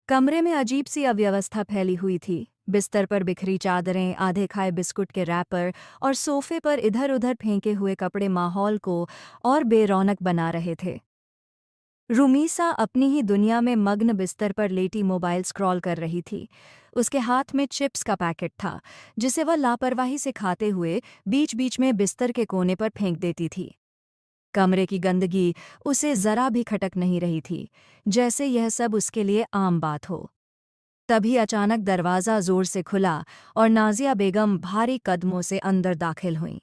कमरे में अजीब सी अव्यवस्था फैली हुई थी। बिस्तर पर बिखरी चादरें, आधे खाए बिस्कुट के रैपर और सोफे पर इधर उधर फेंके हुए कपड़े माहौल को और बेरौनक बना रहे थे। रुमीसा अपनी ही दुनिया में मग्न बिस्तर पर लेटी मोबाइल स्क्रॉल कर रही थी। उसके हाथ में चिप्स का पैकेट था, जिसे वह लापरवाही से खाते हुए बीच बीच में बिस्तर के कोने पर फेंक देती थी। कमरे की गंदगी उसे जरा भी खटक नहीं रही थी, जैसे यह सब उसके लिए आम बात हो। तभी अचानक दरवाज़ा जोर से खुला और नाजिया बेगम भारी कदमों से अंदर दाखिल हुईं।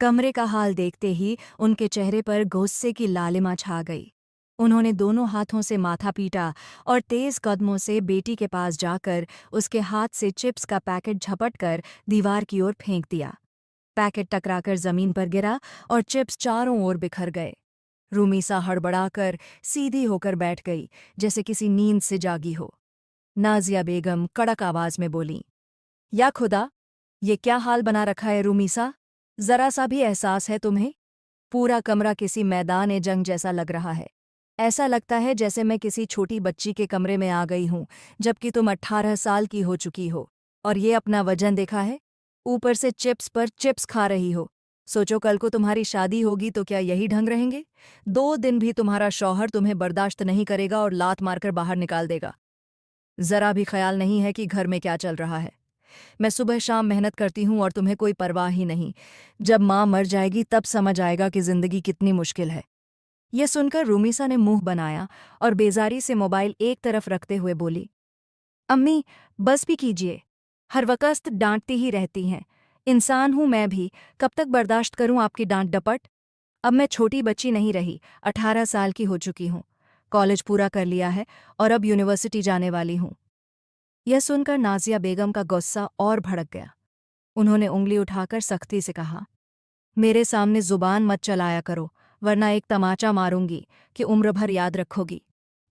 कमरे का हाल देखते ही उनके चेहरे पर गुस्से की लालिमा छा गई। उन्होंने दोनों हाथों से माथा पीटा और तेज कदमों से बेटी के पास जाकर उसके हाथ से चिप्स का पैकेट झपटकर दीवार की ओर फेंक दिया। पैकेट टकराकर जमीन पर गिरा और चिप्स चारों ओर बिखर गए। रूमीसा हड़बड़ाकर सीधी होकर बैठ गई, जैसे किसी नींद से जागी हो। नाजिया बेगम कड़क आवाज में बोलीं, या खुदा, ये क्या हाल बना रखा है रूमीसा? जरा सा भी एहसास है तुम्हें? पूरा कमरा किसी मैदान जंग जैसा लग रहा है। ऐसा लगता है जैसे मैं किसी छोटी बच्ची के कमरे में आ गई हूं, जबकि तुम 18 साल की हो चुकी हो। और ये अपना वजन देखा है? ऊपर से चिप्स पर चिप्स खा रही हो। सोचो कल को तुम्हारी शादी होगी तो क्या यही ढंग रहेंगे? 2 दिन भी तुम्हारा शौहर तुम्हें बर्दाश्त नहीं करेगा और लात मारकर बाहर निकाल देगा। जरा भी ख्याल नहीं है कि घर में क्या चल रहा है। मैं सुबह शाम मेहनत करती हूँ और तुम्हें कोई परवाह ही नहीं। जब माँ मर जाएगी तब समझ आएगा कि जिंदगी कितनी मुश्किल है। यह सुनकर रूमीसा ने मुंह बनाया और बेजारी से मोबाइल एक तरफ रखते हुए बोली, अम्मी, बस भी कीजिए। हर वक्त डांटती ही रहती हैं। इंसान हूं मैं भी, कब तक बर्दाश्त करूं आपकी डांट डपट? अब मैं छोटी बच्ची नहीं रही, 18 साल की हो चुकी हूं। कॉलेज पूरा कर लिया है और अब यूनिवर्सिटी जाने वाली हूं। यह सुनकर नाजिया बेगम का गुस्सा और भड़क गया। उन्होंने उंगली उठाकर सख्ती से कहा, मेरे सामने जुबान मत चलाया करो, वरना एक तमाचा मारूंगी कि उम्र भर याद रखोगी।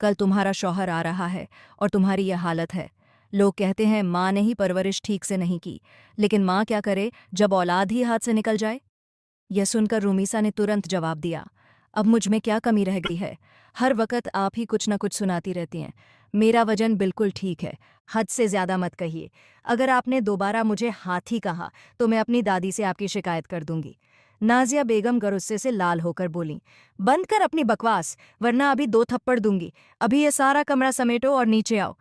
कल तुम्हारा शौहर आ रहा है और तुम्हारी यह हालत है। लोग कहते हैं माँ ने ही परवरिश ठीक से नहीं की, लेकिन माँ क्या करे जब औलाद ही हाथ से निकल जाए? यह सुनकर रूमीसा ने तुरंत जवाब दिया, अब मुझ में क्या कमी रह गई है? हर वक्त आप ही कुछ न कुछ सुनाती रहती हैं। मेरा वजन बिल्कुल ठीक है, हद से ज्यादा मत कहिए। अगर आपने दोबारा मुझे हाथी कहा तो मैं अपनी दादी से आपकी शिकायत कर दूंगी। नाजिया बेगम गुस्से से लाल होकर बोलीं, बंद कर अपनी बकवास, वरना अभी 2 थप्पड़ दूंगी। अभी ये सारा कमरा समेटो और नीचे आओ।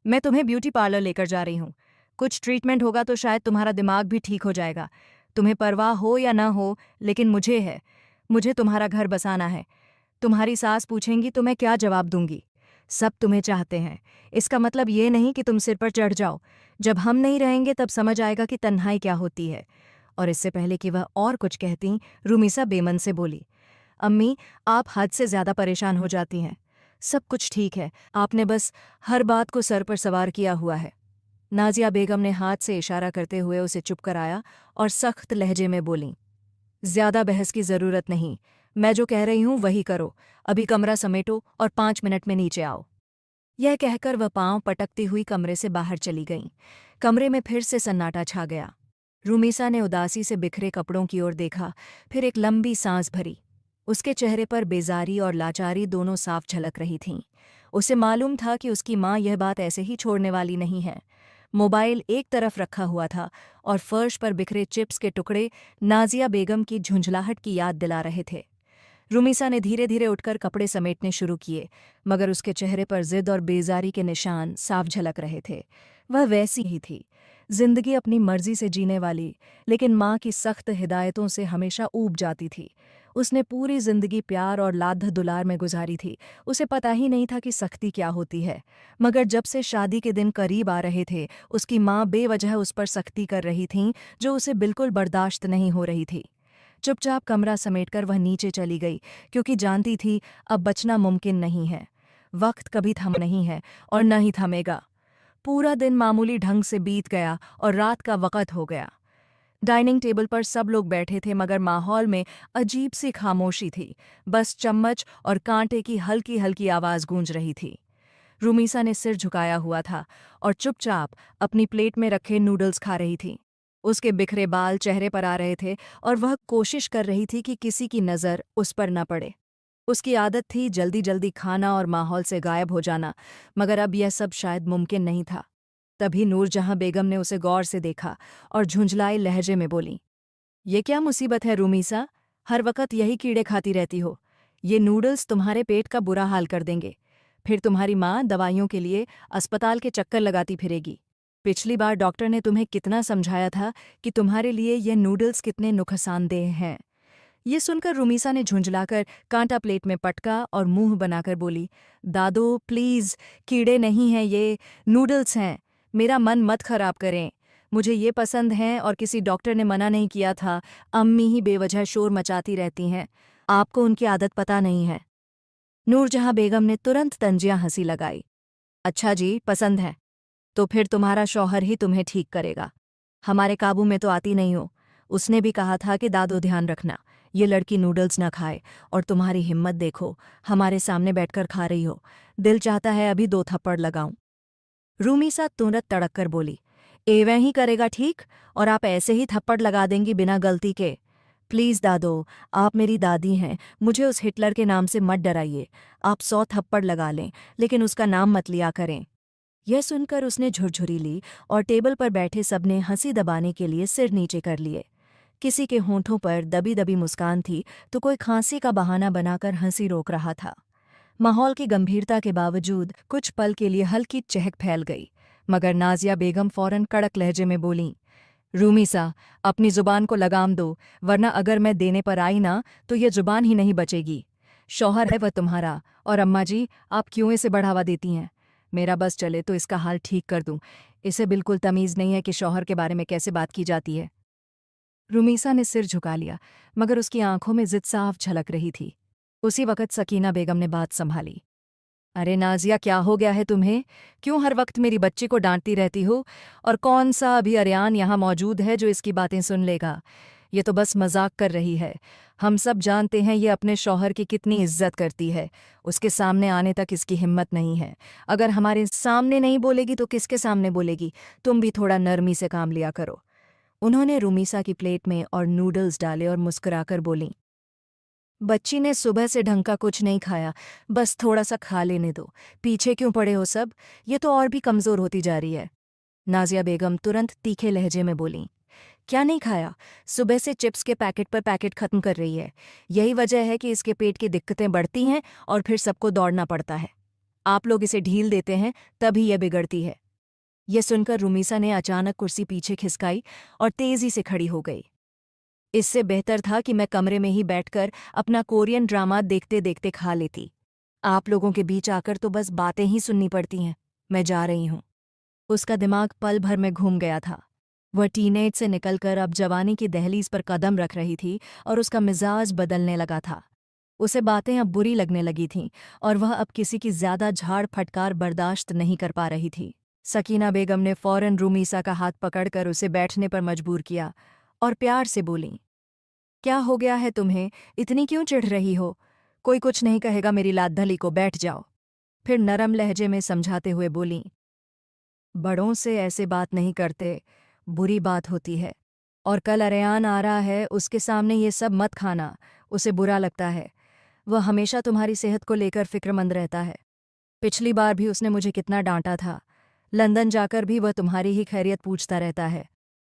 मैं तुम्हें ब्यूटी पार्लर लेकर जा रही हूँ। कुछ ट्रीटमेंट होगा तो शायद तुम्हारा दिमाग भी ठीक हो जाएगा। तुम्हें परवाह हो या ना हो, लेकिन मुझे है। मुझे तुम्हारा घर बसाना है। तुम्हारी सास पूछेंगी तो मैं क्या जवाब दूंगी? सब तुम्हें चाहते हैं। इसका मतलब ये नहीं कि तुम सिर पर चढ़ जाओ। जब हम नहीं रहेंगे तब समझ आएगा कि तन्हाई क्या होती है। और इससे पहले कि वह और कुछ कहती, रूमीसा बेमन से बोली, अम्मी, आप हद से ज्यादा परेशान हो जाती हैं। सब कुछ ठीक है, आपने बस हर बात को सर पर सवार किया हुआ है। नाजिया बेगम ने हाथ से इशारा करते हुए उसे चुप कराया और सख्त लहजे में बोलीं, ज्यादा बहस की जरूरत नहीं। मैं जो कह रही हूं वही करो। अभी कमरा समेटो और 5 मिनट में नीचे आओ। यह कहकर वह पांव पटकती हुई कमरे से बाहर चली गईं। कमरे में फिर से सन्नाटा छा गया। रूमीसा ने उदासी से बिखरे कपड़ों की ओर देखा, फिर एक लंबी सांस भरी। उसके चेहरे पर बेजारी और लाचारी दोनों साफ झलक रही थीं। उसे मालूम था कि उसकी माँ यह बात ऐसे ही छोड़ने वाली नहीं है। मोबाइल एक तरफ रखा हुआ था और फर्श पर बिखरे चिप्स के टुकड़े नाजिया बेगम की झुंझलाहट की याद दिला रहे थे। रूमीसा ने धीरे धीरे उठकर कपड़े समेटने शुरू किए, मगर उसके चेहरे पर जिद और बेजारी के निशान साफ झलक रहे थे। वह वैसी ही थी, जिंदगी अपनी मर्जी से जीने वाली, लेकिन माँ की सख्त हिदायतों से हमेशा ऊब जाती थी। उसने पूरी जिंदगी प्यार और लाद दुलार में गुजारी थी। उसे पता ही नहीं था कि सख्ती क्या होती है। मगर जब से शादी के दिन करीब आ रहे थे, उसकी माँ बेवजह उस पर सख्ती कर रही थीं, जो उसे बिल्कुल बर्दाश्त नहीं हो रही थी। चुपचाप कमरा समेटकर वह नीचे चली गई, क्योंकि जानती थी अब बचना मुमकिन नहीं है। वक्त कभी थम नहीं है और न ही थमेगा। पूरा दिन मामूली ढंग से बीत गया और रात का वक़्त हो गया। डाइनिंग टेबल पर सब लोग बैठे थे, मगर माहौल में अजीब सी खामोशी थी। बस चम्मच और कांटे की हल्की हल्की आवाज़ गूंज रही थी। रूमीसा ने सिर झुकाया हुआ था और चुपचाप अपनी प्लेट में रखे नूडल्स खा रही थी। उसके बिखरे बाल चेहरे पर आ रहे थे और वह कोशिश कर रही थी कि किसी की नज़र उस पर न पड़े। उसकी आदत थी जल्दी जल्दी खाना और माहौल से गायब हो जाना, मगर अब यह सब शायद मुमकिन नहीं था। तभी नूरजहां बेगम ने उसे गौर से देखा और झुंझलाए लहजे में बोली, ये क्या मुसीबत है रूमीसा? हर वक्त यही कीड़े खाती रहती हो। ये नूडल्स तुम्हारे पेट का बुरा हाल कर देंगे। फिर तुम्हारी माँ दवाइयों के लिए अस्पताल के चक्कर लगाती फिरेगी। पिछली बार डॉक्टर ने तुम्हें कितना समझाया था कि तुम्हारे लिए ये नूडल्स कितने नुकसानदेह हैं। ये सुनकर रुमीसा ने झुंझलाकर कांटा प्लेट में पटका और मुंह बनाकर बोली, दादो प्लीज, कीड़े नहीं हैं ये, नूडल्स हैं। मेरा मन मत खराब करें। मुझे ये पसंद हैं और किसी डॉक्टर ने मना नहीं किया था। अम्मी ही बेवजह शोर मचाती रहती हैं। आपको उनकी आदत पता नहीं है। नूरजहां बेगम ने तुरंत तंजिया हंसी लगाई। अच्छा जी, पसंद है तो फिर तुम्हारा शौहर ही तुम्हें ठीक करेगा। हमारे काबू में तो आती नहीं हो। उसने भी कहा था कि दादो ध्यान रखना, ये लड़की नूडल्स न खाए। और तुम्हारी हिम्मत देखो, हमारे सामने बैठकर खा रही हो। दिल चाहता है अभी 2 थप्पड़ लगाऊं। रूमीसा तुरंत तड़क कर बोली, एवं ही करेगा ठीक, और आप ऐसे ही थप्पड़ लगा देंगी बिना गलती के। प्लीज दादो, आप मेरी दादी हैं, मुझे उस हिटलर के नाम से मत डराइए। आप 100 थप्पड़ लगा लें, लेकिन उसका नाम मत लिया करें। यह सुनकर उसने झुरझुरी ली और टेबल पर बैठे सबने हंसी दबाने के लिए सिर नीचे कर लिए। किसी के होंठों पर दबी दबी मुस्कान थी तो कोई खांसी का बहाना बनाकर हंसी रोक रहा था। माहौल की गंभीरता के बावजूद कुछ पल के लिए हल्की चहक फैल गई, मगर नाजिया बेगम फौरन कड़क लहजे में बोलीं, रूमीसा, अपनी जुबान को लगाम दो, वरना अगर मैं देने पर आई ना तो ये जुबान ही नहीं बचेगी। शौहर है वह तुम्हारा, और अम्मा जी, आप क्यों इसे बढ़ावा देती हैं? मेरा बस चले तो इसका हाल ठीक कर दूं। इसे बिल्कुल तमीज़ नहीं है कि शौहर के बारे में कैसे बात की जाती है। रुमीसा ने सिर झुका लिया, मगर उसकी आंखों में जिद साफ झलक रही थी। उसी वक्त सकीना बेगम ने बात संभाली। अरे नाजिया, क्या हो गया है तुम्हें? क्यों हर वक्त मेरी बच्ची को डांटती रहती हो? और कौन सा अभी अरयान यहाँ मौजूद है जो इसकी बातें सुन लेगा? ये तो बस मजाक कर रही है। हम सब जानते हैं ये अपने शौहर की कितनी इज्जत करती है। उसके सामने आने तक इसकी हिम्मत नहीं है। अगर हमारे सामने नहीं बोलेगी तो किसके सामने बोलेगी? तुम भी थोड़ा नरमी से काम लिया करो। उन्होंने रूमीसा की प्लेट में और नूडल्स डाले और मुस्कुराकर बोलीं, बच्ची ने सुबह से ढंग का कुछ नहीं खाया, बस थोड़ा सा खा लेने दो। पीछे क्यों पड़े हो सब? ये तो और भी कमज़ोर होती जा रही है। नाजिया बेगम तुरंत तीखे लहजे में बोलीं, क्या नहीं खाया? सुबह से चिप्स के पैकेट पर पैकेट खत्म कर रही है। यही वजह है कि इसके पेट की दिक्कतें बढ़ती हैं और फिर सबको दौड़ना पड़ता है। आप लोग इसे ढील देते हैं, तभी यह बिगड़ती है। यह सुनकर रुमीसा ने अचानक कुर्सी पीछे खिसकाई और तेजी से खड़ी हो गई। इससे बेहतर था कि मैं कमरे में ही बैठकर अपना कोरियन ड्रामा देखते देखते खा लेती। आप लोगों के बीच आकर तो बस बातें ही सुननी पड़ती हैं। मैं जा रही हूँ। उसका दिमाग पल भर में घूम गया था। वह टीनेज से निकलकर अब जवानी की दहलीज पर कदम रख रही थी और उसका मिजाज बदलने लगा था। उसे बातें अब बुरी लगने लगी थीं और वह अब किसी की ज्यादा झाड़ फटकार बर्दाश्त नहीं कर पा रही थी। सकीना बेगम ने फौरन रूमीसा का हाथ पकड़कर उसे बैठने पर मजबूर किया और प्यार से बोलीं, क्या हो गया है तुम्हें? इतनी क्यों चिढ़ रही हो? कोई कुछ नहीं कहेगा मेरी लात धली को, बैठ जाओ। फिर नरम लहजे में समझाते हुए बोलीं, बड़ों से ऐसे बात नहीं करते, बुरी बात होती है। और कल अरयान आ रहा है, उसके सामने ये सब मत खाना, उसे बुरा लगता है। वह हमेशा तुम्हारी सेहत को लेकर फिक्रमंद रहता है। पिछली बार भी उसने मुझे कितना डांटा था। लंदन जाकर भी वह तुम्हारी ही खैरियत पूछता रहता है।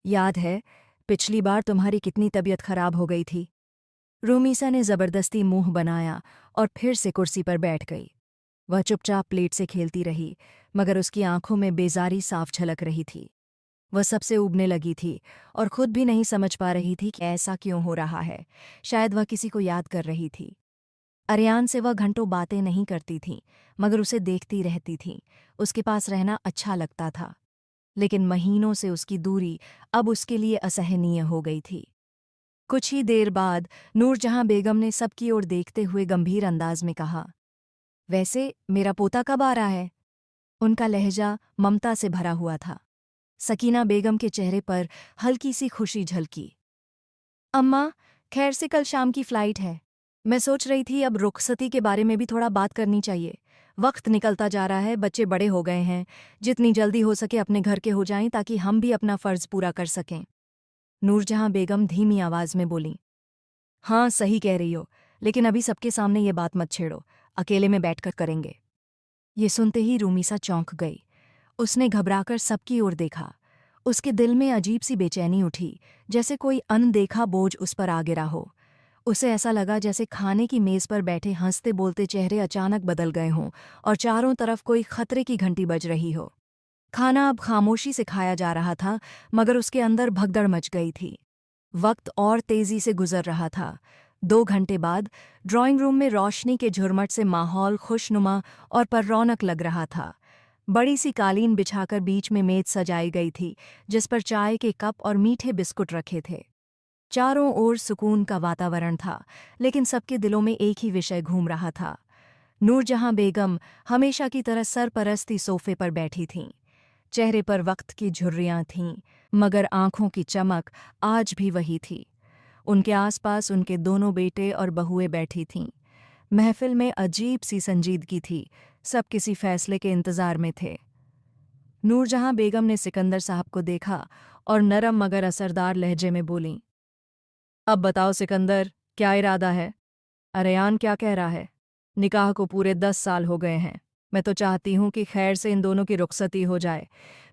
याद है पिछली बार तुम्हारी कितनी तबीयत खराब हो गई थी? रूमीसा ने जबरदस्ती मुंह बनाया और फिर से कुर्सी पर बैठ गई। वह चुपचाप प्लेट से खेलती रही, मगर उसकी आंखों में बेजारी साफ झलक रही थी। वह सबसे ऊबने लगी थी और खुद भी नहीं समझ पा रही थी कि ऐसा क्यों हो रहा है। शायद वह किसी को याद कर रही थी। अरयान से वह घंटों बातें नहीं करती थी, मगर उसे देखती रहती थी। उसके पास रहना अच्छा लगता था, लेकिन महीनों से उसकी दूरी अब उसके लिए असहनीय हो गई थी। कुछ ही देर बाद नूरजहां बेगम ने सबकी ओर देखते हुए गंभीर अंदाज में कहा, वैसे मेरा पोता कब आ रहा है? उनका लहजा ममता से भरा हुआ था। सकीना बेगम के चेहरे पर हल्की सी खुशी झलकी। अम्मा, खैर से कल शाम की फ्लाइट है। मैं सोच रही थी अब रुखसती के बारे में भी थोड़ा बात करनी चाहिए। वक्त निकलता जा रहा है, बच्चे बड़े हो गए हैं। जितनी जल्दी हो सके अपने घर के हो जाएं ताकि हम भी अपना फर्ज पूरा कर सकें। नूरजहां बेगम धीमी आवाज में बोलीं, हाँ सही कह रही हो। लेकिन अभी सबके सामने ये बात मत छेड़ो, अकेले में बैठकर करेंगे। ये सुनते ही रूमीसा चौंक गई। उसने घबराकर सबकी ओर देखा। उसके दिल में अजीब सी बेचैनी उठी, जैसे कोई अनदेखा बोझ उस पर आ गिरा हो। उसे ऐसा लगा जैसे खाने की मेज पर बैठे हंसते बोलते चेहरे अचानक बदल गए हों और चारों तरफ कोई खतरे की घंटी बज रही हो। खाना अब खामोशी से खाया जा रहा था, मगर उसके अंदर भगदड़ मच गई थी। वक्त और तेजी से गुजर रहा था। 2 घंटे बाद ड्राइंग रूम में रोशनी के झुरमट से माहौल खुशनुमा और पर रौनक लग रहा था। बड़ी सी कालीन बिछाकर बीच में मेज सजाई गई थी, जिस पर चाय के कप और मीठे बिस्कुट रखे थे। चारों ओर सुकून का वातावरण था, लेकिन सबके दिलों में एक ही विषय घूम रहा था। नूरजहां बेगम हमेशा की तरह सरपरस्ती सोफे पर बैठी थीं। चेहरे पर वक्त की झुर्रियां थीं, मगर आंखों की चमक आज भी वही थी। उनके आसपास उनके दोनों बेटे और बहुएं बैठी थीं। महफिल में अजीब सी संजीदगी थी, सब किसी फैसले के इंतजार में थे। नूरजहां बेगम ने सिकंदर साहब को देखा और नरम मगर असरदार लहजे में बोलीं, अब बताओ सिकंदर, क्या इरादा है? अरेयान क्या कह रहा है? निकाह को पूरे 10 साल हो गए हैं। मैं तो चाहती हूँ कि खैर से इन दोनों की रुखसती हो जाए।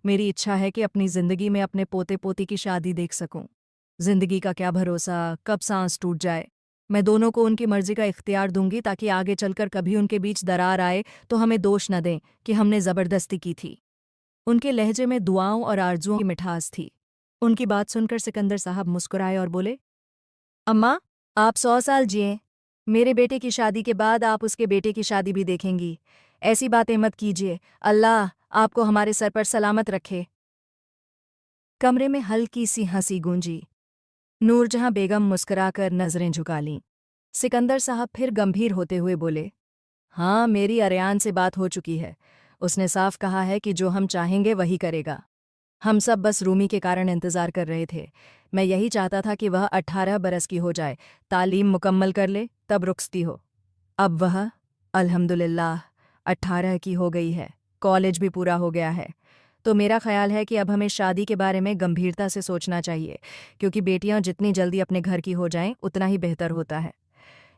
मेरी इच्छा है कि अपनी जिंदगी में अपने पोते पोती की शादी देख सकूं। जिंदगी का क्या भरोसा, कब सांस टूट जाए। मैं दोनों को उनकी मर्जी का इख्तियार दूंगी, ताकि आगे चलकर कभी उनके बीच दरार आए तो हमें दोष न दें कि हमने जबरदस्ती की थी। उनके लहजे में दुआओं और आरजुओं की मिठास थी। उनकी बात सुनकर सिकंदर साहब मुस्कुराए और बोले, अम्मा, आप 100 साल जिए। मेरे बेटे की शादी के बाद आप उसके बेटे की शादी भी देखेंगी। ऐसी बातें मत कीजिए। अल्लाह आपको हमारे सर पर सलामत रखे। कमरे में हल्की सी हंसी गूंजी। नूरजहां बेगम मुस्कुराकर नजरें झुका लीं। सिकंदर साहब फिर गंभीर होते हुए बोले, हाँ, मेरी अरयान से बात हो चुकी है। उसने साफ कहा है कि जो हम चाहेंगे वही करेगा। हम सब बस रूमी के कारण इंतजार कर रहे थे। मैं यही चाहता था कि वह 18 बरस की हो जाए, तालीम मुकम्मल कर ले, तब रुखसती हो। अब वह अल्हम्दुलिल्लाह 18 की हो गई है, कॉलेज भी पूरा हो गया है। तो मेरा ख्याल है कि अब हमें शादी के बारे में गंभीरता से सोचना चाहिए, क्योंकि बेटियां जितनी जल्दी अपने घर की हो जाएं उतना ही बेहतर होता है।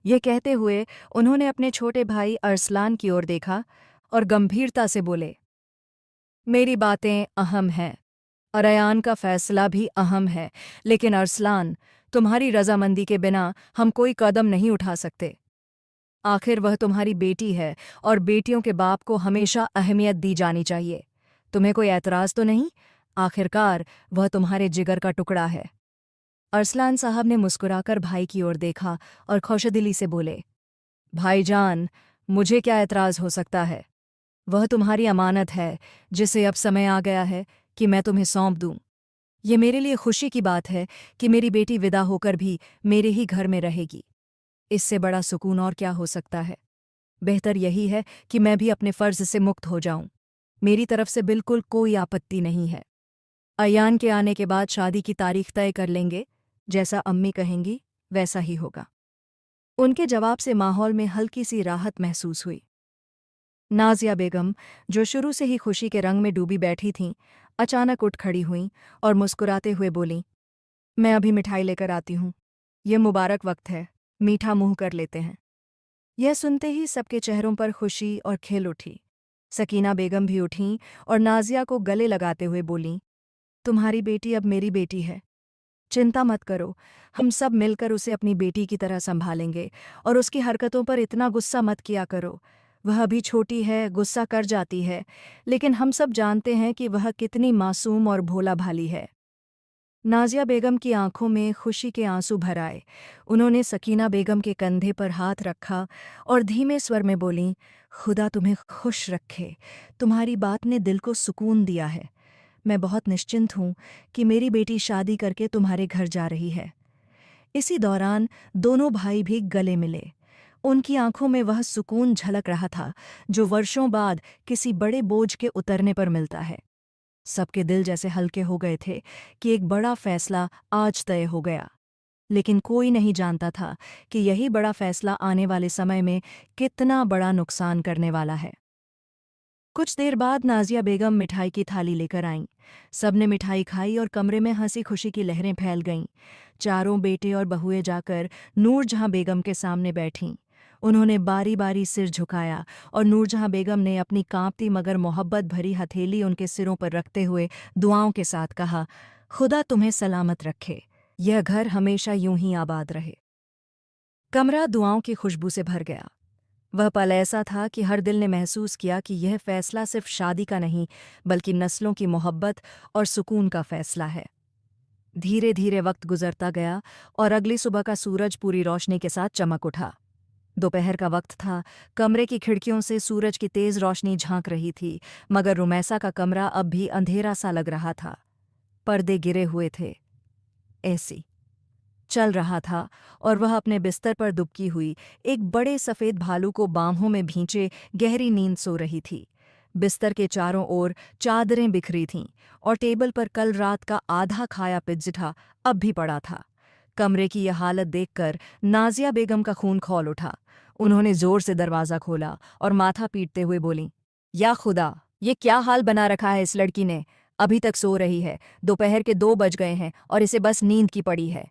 ये कहते हुए उन्होंने अपने छोटे भाई अरसलान की ओर देखा और गंभीरता से बोले, मेरी बातें अहम हैं, अरयान का फैसला भी अहम है, लेकिन अरसलान, तुम्हारी रजामंदी के बिना हम कोई कदम नहीं उठा सकते। आखिर वह तुम्हारी बेटी है और बेटियों के बाप को हमेशा अहमियत दी जानी चाहिए। तुम्हें कोई ऐतराज तो नहीं? आखिरकार वह तुम्हारे जिगर का टुकड़ा है। अरसलान साहब ने मुस्कुराकर भाई की ओर देखा और खुशदिली से बोले, भाईजान, मुझे क्या ऐतराज हो सकता है? वह तुम्हारी अमानत है, जिसे अब समय आ गया है कि मैं तुम्हें सौंप दूं। ये मेरे लिए खुशी की बात है कि मेरी बेटी विदा होकर भी मेरे ही घर में रहेगी। इससे बड़ा सुकून और क्या हो सकता है? बेहतर यही है कि मैं भी अपने फर्ज से मुक्त हो जाऊं। मेरी तरफ से बिल्कुल कोई आपत्ति नहीं है। अयान के आने के बाद शादी की तारीख तय कर लेंगे। जैसा अम्मी कहेंगी वैसा ही होगा। उनके जवाब से माहौल में हल्की सी राहत महसूस हुई। नाजिया बेगम, जो शुरू से ही खुशी के रंग में डूबी बैठी थीं, अचानक उठ खड़ी हुईं और मुस्कुराते हुए बोलीं, मैं अभी मिठाई लेकर आती हूँ। ये मुबारक वक्त है, मीठा मुंह कर लेते हैं। यह सुनते ही सबके चेहरों पर खुशी और खिल उठी। सकीना बेगम भी उठीं और नाजिया को गले लगाते हुए बोलीं, तुम्हारी बेटी अब मेरी बेटी है। चिंता मत करो, हम सब मिलकर उसे अपनी बेटी की तरह संभालेंगे और उसकी हरकतों पर इतना गुस्सा मत किया करो। वह अभी छोटी है, गुस्सा कर जाती है, लेकिन हम सब जानते हैं कि वह कितनी मासूम और भोला भाली है। नाजिया बेगम की आंखों में खुशी के आंसू भर आए। उन्होंने सकीना बेगम के कंधे पर हाथ रखा और धीमे स्वर में बोलीं, खुदा तुम्हें खुश रखे। तुम्हारी बात ने दिल को सुकून दिया है। मैं बहुत निश्चिंत हूँ कि मेरी बेटी शादी करके तुम्हारे घर जा रही है। इसी दौरान दोनों भाई भी गले मिले। उनकी आंखों में वह सुकून झलक रहा था जो वर्षों बाद किसी बड़े बोझ के उतरने पर मिलता है। सबके दिल जैसे हल्के हो गए थे कि एक बड़ा फैसला आज तय हो गया। लेकिन कोई नहीं जानता था कि यही बड़ा फैसला आने वाले समय में कितना बड़ा नुकसान करने वाला है। कुछ देर बाद नाजिया बेगम मिठाई की थाली लेकर आईं। सबने मिठाई खाई और कमरे में हंसी खुशी की लहरें फैल गईं। चारों बेटे और बहुएं जाकर नूरजहां बेगम के सामने बैठीं। उन्होंने बारी बारी सिर झुकाया और नूरजहां बेगम ने अपनी कांपती मगर मोहब्बत भरी हथेली उनके सिरों पर रखते हुए दुआओं के साथ कहा, खुदा तुम्हें सलामत रखे, यह घर हमेशा यूं ही आबाद रहे। कमरा दुआओं की खुशबू से भर गया। वह पल ऐसा था कि हर दिल ने महसूस किया कि यह फैसला सिर्फ शादी का नहीं, बल्कि नस्लों की मोहब्बत और सुकून का फैसला है। धीरे धीरे वक्त गुजरता गया और अगली सुबह का सूरज पूरी रोशनी के साथ चमक उठा। दोपहर का वक्त था। कमरे की खिड़कियों से सूरज की तेज रोशनी झांक रही थी, मगर रुमैसा का कमरा अब भी अंधेरा सा लग रहा था। पर्दे गिरे हुए थे। एसी चल रहा था और वह अपने बिस्तर पर दुबकी हुई एक बड़े सफ़ेद भालू को बाहों में भींचे गहरी नींद सो रही थी। बिस्तर के चारों ओर चादरें बिखरी थीं और टेबल पर कल रात का आधा खाया पिज्जा अब भी पड़ा था। कमरे की यह हालत देखकर नाजिया बेगम का खून खौल उठा। उन्होंने जोर से दरवाज़ा खोला और माथा पीटते हुए बोलीं, या खुदा, ये क्या हाल बना रखा है इस लड़की ने। अभी तक सो रही है, दोपहर के 2 बज गए हैं और इसे बस नींद की पड़ी है।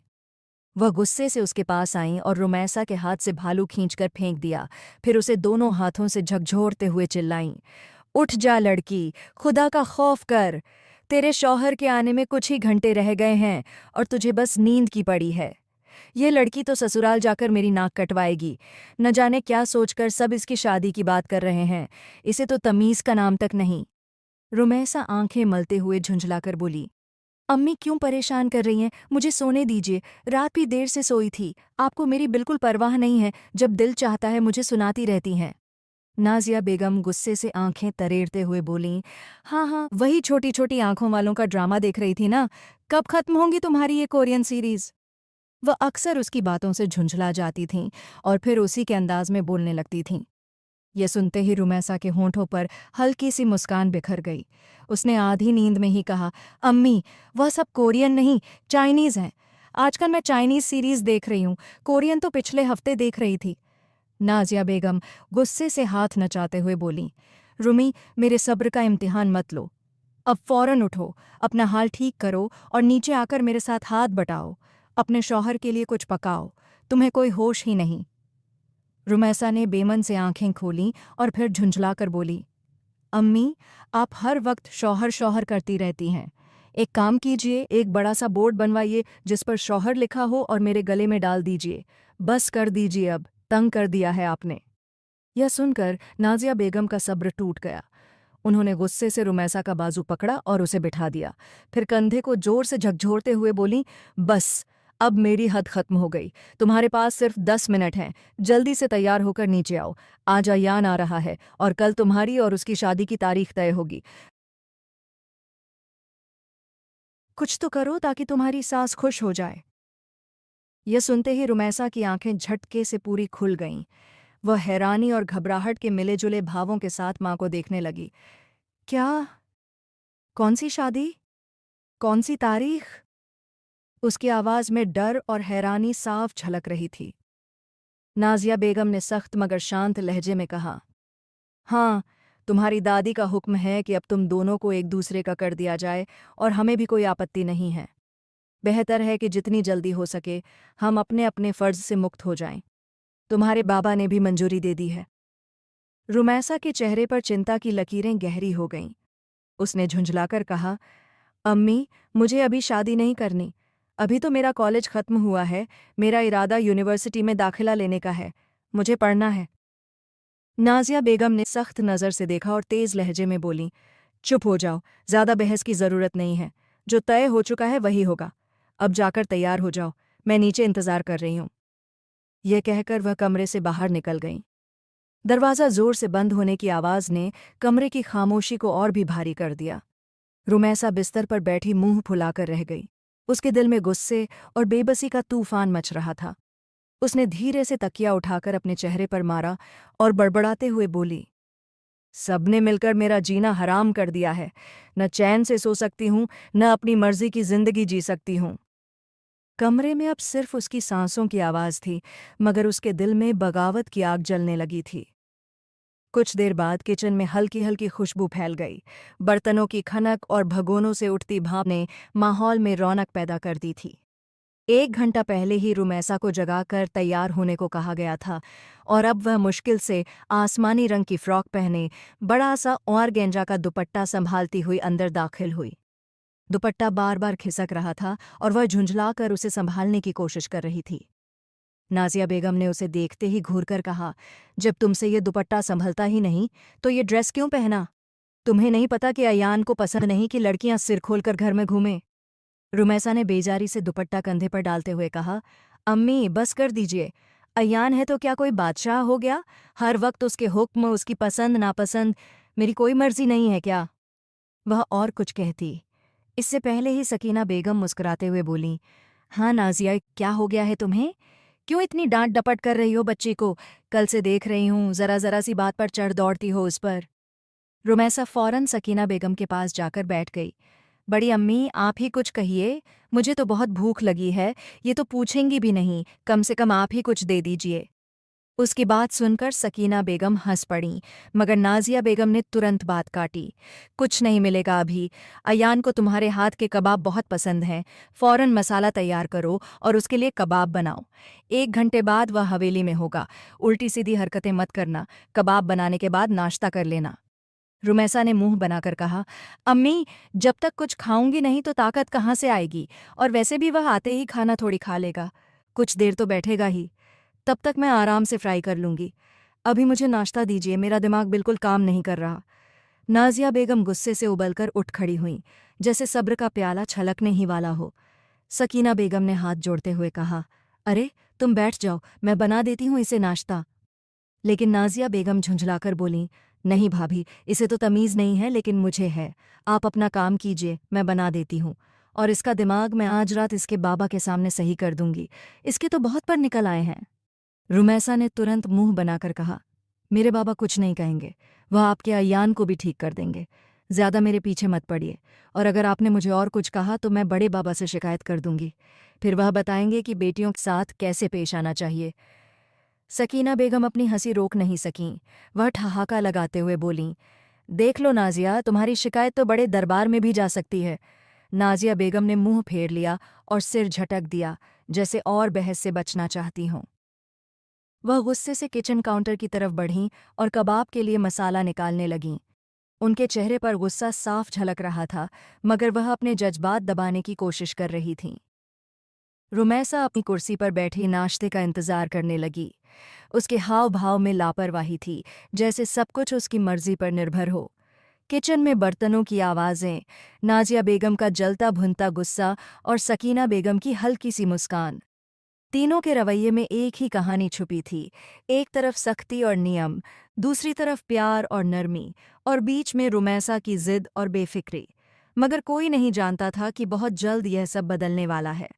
वह गुस्से से उसके पास आईं और रुमैसा के हाथ से भालू खींचकर फेंक दिया। फिर उसे दोनों हाथों से झकझोरते हुए चिल्लाईं, उठ जा लड़की, खुदा का खौफ कर। तेरे शौहर के आने में कुछ ही घंटे रह गए हैं और तुझे बस नींद की पड़ी है। ये लड़की तो ससुराल जाकर मेरी नाक कटवाएगी। न जाने क्या सोचकर सब इसकी शादी की बात कर रहे हैं। इसे तो तमीज़ का नाम तक नहीं। रुमैसा आंखें मलते हुए झुंझलाकर बोली, अम्मी क्यों परेशान कर रही हैं? मुझे सोने दीजिए। रात भी देर से सोई थी। आपको मेरी बिल्कुल परवाह नहीं है। जब दिल चाहता है मुझे सुनाती रहती हैं। नाजिया बेगम गुस्से से आंखें तरेरते हुए बोलीं, हाँ हाँ, वही छोटी छोटी आंखों वालों का ड्रामा देख रही थी ना। कब खत्म होंगी तुम्हारी ये कोरियन सीरीज? वह अक्सर उसकी बातों से झुंझला जाती थीं और फिर उसी के अंदाज में बोलने लगती थीं। ये सुनते ही रुमैसा के होंठों पर हल्की सी मुस्कान बिखर गई। उसने आधी नींद में ही कहा, अम्मी, वह सब कोरियन नहीं, चाइनीज़ हैं। आजकल मैं चाइनीज़ सीरीज़ देख रही हूँ। कोरियन तो पिछले हफ्ते देख रही थी। नाजिया बेगम गुस्से से हाथ नचाते हुए बोलीं, रुमी, मेरे सब्र का इम्तिहान मत लो। अब फौरन उठो, अपना हाल ठीक करो और नीचे आकर मेरे साथ हाथ बटाओ। अपने शौहर के लिए कुछ पकाओ। तुम्हें कोई होश ही नहीं। रुमैसा ने बेमन से आंखें खोलीं और फिर झुंझलाकर बोली, अम्मी, आप हर वक्त शौहर शौहर करती रहती हैं। एक काम कीजिए, एक बड़ा सा बोर्ड बनवाइए जिस पर शौहर लिखा हो और मेरे गले में डाल दीजिए। बस कर दीजिए, अब तंग कर दिया है आपने। यह सुनकर नाजिया बेगम का सब्र टूट गया। उन्होंने गुस्से से रुमैसा का बाजू पकड़ा और उसे बिठा दिया। फिर कंधे को जोर से झकझोरते हुए बोली, बस, अब मेरी हद खत्म हो गई। तुम्हारे पास सिर्फ 10 मिनट हैं। जल्दी से तैयार होकर नीचे आओ। आज अयान आ रहा है और कल तुम्हारी और उसकी शादी की तारीख तय होगी। कुछ तो करो ताकि तुम्हारी सास खुश हो जाए। यह सुनते ही रुमैसा की आंखें झटके से पूरी खुल गईं। वह हैरानी और घबराहट के मिले जुले भावों के साथ माँ को देखने लगी। क्या? कौन सी शादी? कौन सी तारीख? उसकी आवाज़ में डर और हैरानी साफ झलक रही थी। नाजिया बेगम ने सख्त मगर शांत लहजे में कहा, हाँ, तुम्हारी दादी का हुक्म है कि अब तुम दोनों को एक दूसरे का कर दिया जाए और हमें भी कोई आपत्ति नहीं है। बेहतर है कि जितनी जल्दी हो सके हम अपने अपने फ़र्ज से मुक्त हो जाएं। तुम्हारे बाबा ने भी मंजूरी दे दी है। रुमैसा के चेहरे पर चिंता की लकीरें गहरी हो गईं। उसने झुंझलाकर कहा, अम्मी, मुझे अभी शादी नहीं करनी। अभी तो मेरा कॉलेज खत्म हुआ है। मेरा इरादा यूनिवर्सिटी में दाखिला लेने का है। मुझे पढ़ना है। नाजिया बेगम ने सख्त नज़र से देखा और तेज़ लहजे में बोली, चुप हो जाओ, ज़्यादा बहस की ज़रूरत नहीं है। जो तय हो चुका है वही होगा। अब जाकर तैयार हो जाओ, मैं नीचे इंतज़ार कर रही हूँ। यह कहकर वह कमरे से बाहर निकल गई। दरवाज़ा ज़ोर से बंद होने की आवाज़ ने कमरे की खामोशी को और भी भारी कर दिया। रुमैसा बिस्तर पर बैठी मुंह फुलाकर रह गई। उसके दिल में गुस्से और बेबसी का तूफान मच रहा था। उसने धीरे से तकिया उठाकर अपने चेहरे पर मारा और बड़बड़ाते हुए बोली, सबने मिलकर मेरा जीना हराम कर दिया है। न चैन से सो सकती हूँ, न अपनी मर्जी की जिंदगी जी सकती हूँ। कमरे में अब सिर्फ उसकी सांसों की आवाज़ थी, मगर उसके दिल में बगावत की आग जलने लगी थी। कुछ देर बाद किचन में हल्की हल्की खुशबू फैल गई। बर्तनों की खनक और भगोनों से उठती भाप ने माहौल में रौनक पैदा कर दी थी। 1 घंटा पहले ही रुमैसा को जगाकर तैयार होने को कहा गया था और अब वह मुश्किल से आसमानी रंग की फ्रॉक पहने बड़ा सा ऑर्गेंजा का दुपट्टा संभालती हुई अंदर दाखिल हुई। दुपट्टा बार बार खिसक रहा था और वह झुंझलाकर उसे संभालने की कोशिश कर रही थी। नाजिया बेगम ने उसे देखते ही घूरकर कहा, जब तुमसे ये दुपट्टा संभलता ही नहीं तो ये ड्रेस क्यों पहना? तुम्हें नहीं पता कि अयान को पसंद नहीं कि लड़कियां सिर खोलकर घर में घूमें? रुमैसा ने बेजारी से दुपट्टा कंधे पर डालते हुए कहा, अम्मी बस कर दीजिए। अयान है तो क्या कोई बादशाह हो गया? हर वक्त उसके हुक्म, उसकी पसंद नापसंद, मेरी कोई मर्जी नहीं है क्या? वह और कुछ कहती, इससे पहले ही सकीना बेगम मुस्कुराते हुए बोली, हाँ नाजिया, क्या हो गया है तुम्हें? क्यों इतनी डांट डपट कर रही हो बच्ची को? कल से देख रही हूँ जरा जरा सी बात पर चढ़ दौड़ती हो उस पर। रुमैसा फौरन सकीना बेगम के पास जाकर बैठ गई। बड़ी अम्मी, आप ही कुछ कहिए, मुझे तो बहुत भूख लगी है, ये तो पूछेंगी भी नहीं, कम से कम आप ही कुछ दे दीजिए। उसकी बात सुनकर सकीना बेगम हंस पड़ी, मगर नाजिया बेगम ने तुरंत बात काटी। कुछ नहीं मिलेगा अभी। अयान को तुम्हारे हाथ के कबाब बहुत पसंद हैं। फौरन मसाला तैयार करो और उसके लिए कबाब बनाओ। 1 घंटे बाद वह हवेली में होगा। उल्टी सीधी हरकतें मत करना। कबाब बनाने के बाद नाश्ता कर लेना। रुमैसा ने मुंह बनाकर कहा, अम्मी, जब तक कुछ खाऊंगी नहीं तो ताकत कहाँ से आएगी? और वैसे भी वह आते ही खाना थोड़ी खा लेगा, कुछ देर तो बैठेगा ही। तब तक मैं आराम से फ्राई कर लूंगी। अभी मुझे नाश्ता दीजिए, मेरा दिमाग बिल्कुल काम नहीं कर रहा। नाजिया बेगम गुस्से से उबलकर उठ खड़ी हुईं, जैसे सब्र का प्याला छलकने ही वाला हो। सकीना बेगम ने हाथ जोड़ते हुए कहा, अरे तुम बैठ जाओ, मैं बना देती हूँ इसे नाश्ता। लेकिन नाजिया बेगम झुंझलाकर बोलीं, नहीं भाभी, इसे तो तमीज़ नहीं है लेकिन मुझे है। आप अपना काम कीजिए, मैं बना देती हूँ। और इसका दिमाग मैं आज रात इसके बाबा के सामने सही कर दूंगी। इसके तो बहुत पर निकल आए हैं। रुमैसा ने तुरंत मुंह बनाकर कहा, मेरे बाबा कुछ नहीं कहेंगे, वह आपके अयान को भी ठीक कर देंगे। ज्यादा मेरे पीछे मत पड़िए, और अगर आपने मुझे और कुछ कहा तो मैं बड़े बाबा से शिकायत कर दूंगी। फिर वह बताएंगे कि बेटियों के साथ कैसे पेश आना चाहिए। सकीना बेगम अपनी हंसी रोक नहीं सकीं। वह ठहाका लगाते हुए बोलीं, देख लो नाजिया, तुम्हारी शिकायत तो बड़े दरबार में भी जा सकती है। नाजिया बेगम ने मुंह फेर लिया और सिर झटक दिया, जैसे और बहस से बचना चाहती हों। वह गुस्से से किचन काउंटर की तरफ बढ़ीं और कबाब के लिए मसाला निकालने लगीं। उनके चेहरे पर गुस्सा साफ झलक रहा था, मगर वह अपने जज्बात दबाने की कोशिश कर रही थीं। रुमैसा अपनी कुर्सी पर बैठी नाश्ते का इंतजार करने लगी। उसके हाव भाव में लापरवाही थी, जैसे सब कुछ उसकी मर्जी पर निर्भर हो। किचन में बर्तनों की आवाज़ें, नाजिया बेगम का जलता भुनता गुस्सा और सकीना बेगम की हल्की सी मुस्कान, तीनों के रवैये में एक ही कहानी छुपी थी। एक तरफ सख्ती और नियम, दूसरी तरफ प्यार और नरमी, और बीच में रुमैसा की जिद और बेफिक्री। मगर कोई नहीं जानता था कि बहुत जल्द यह सब बदलने वाला है।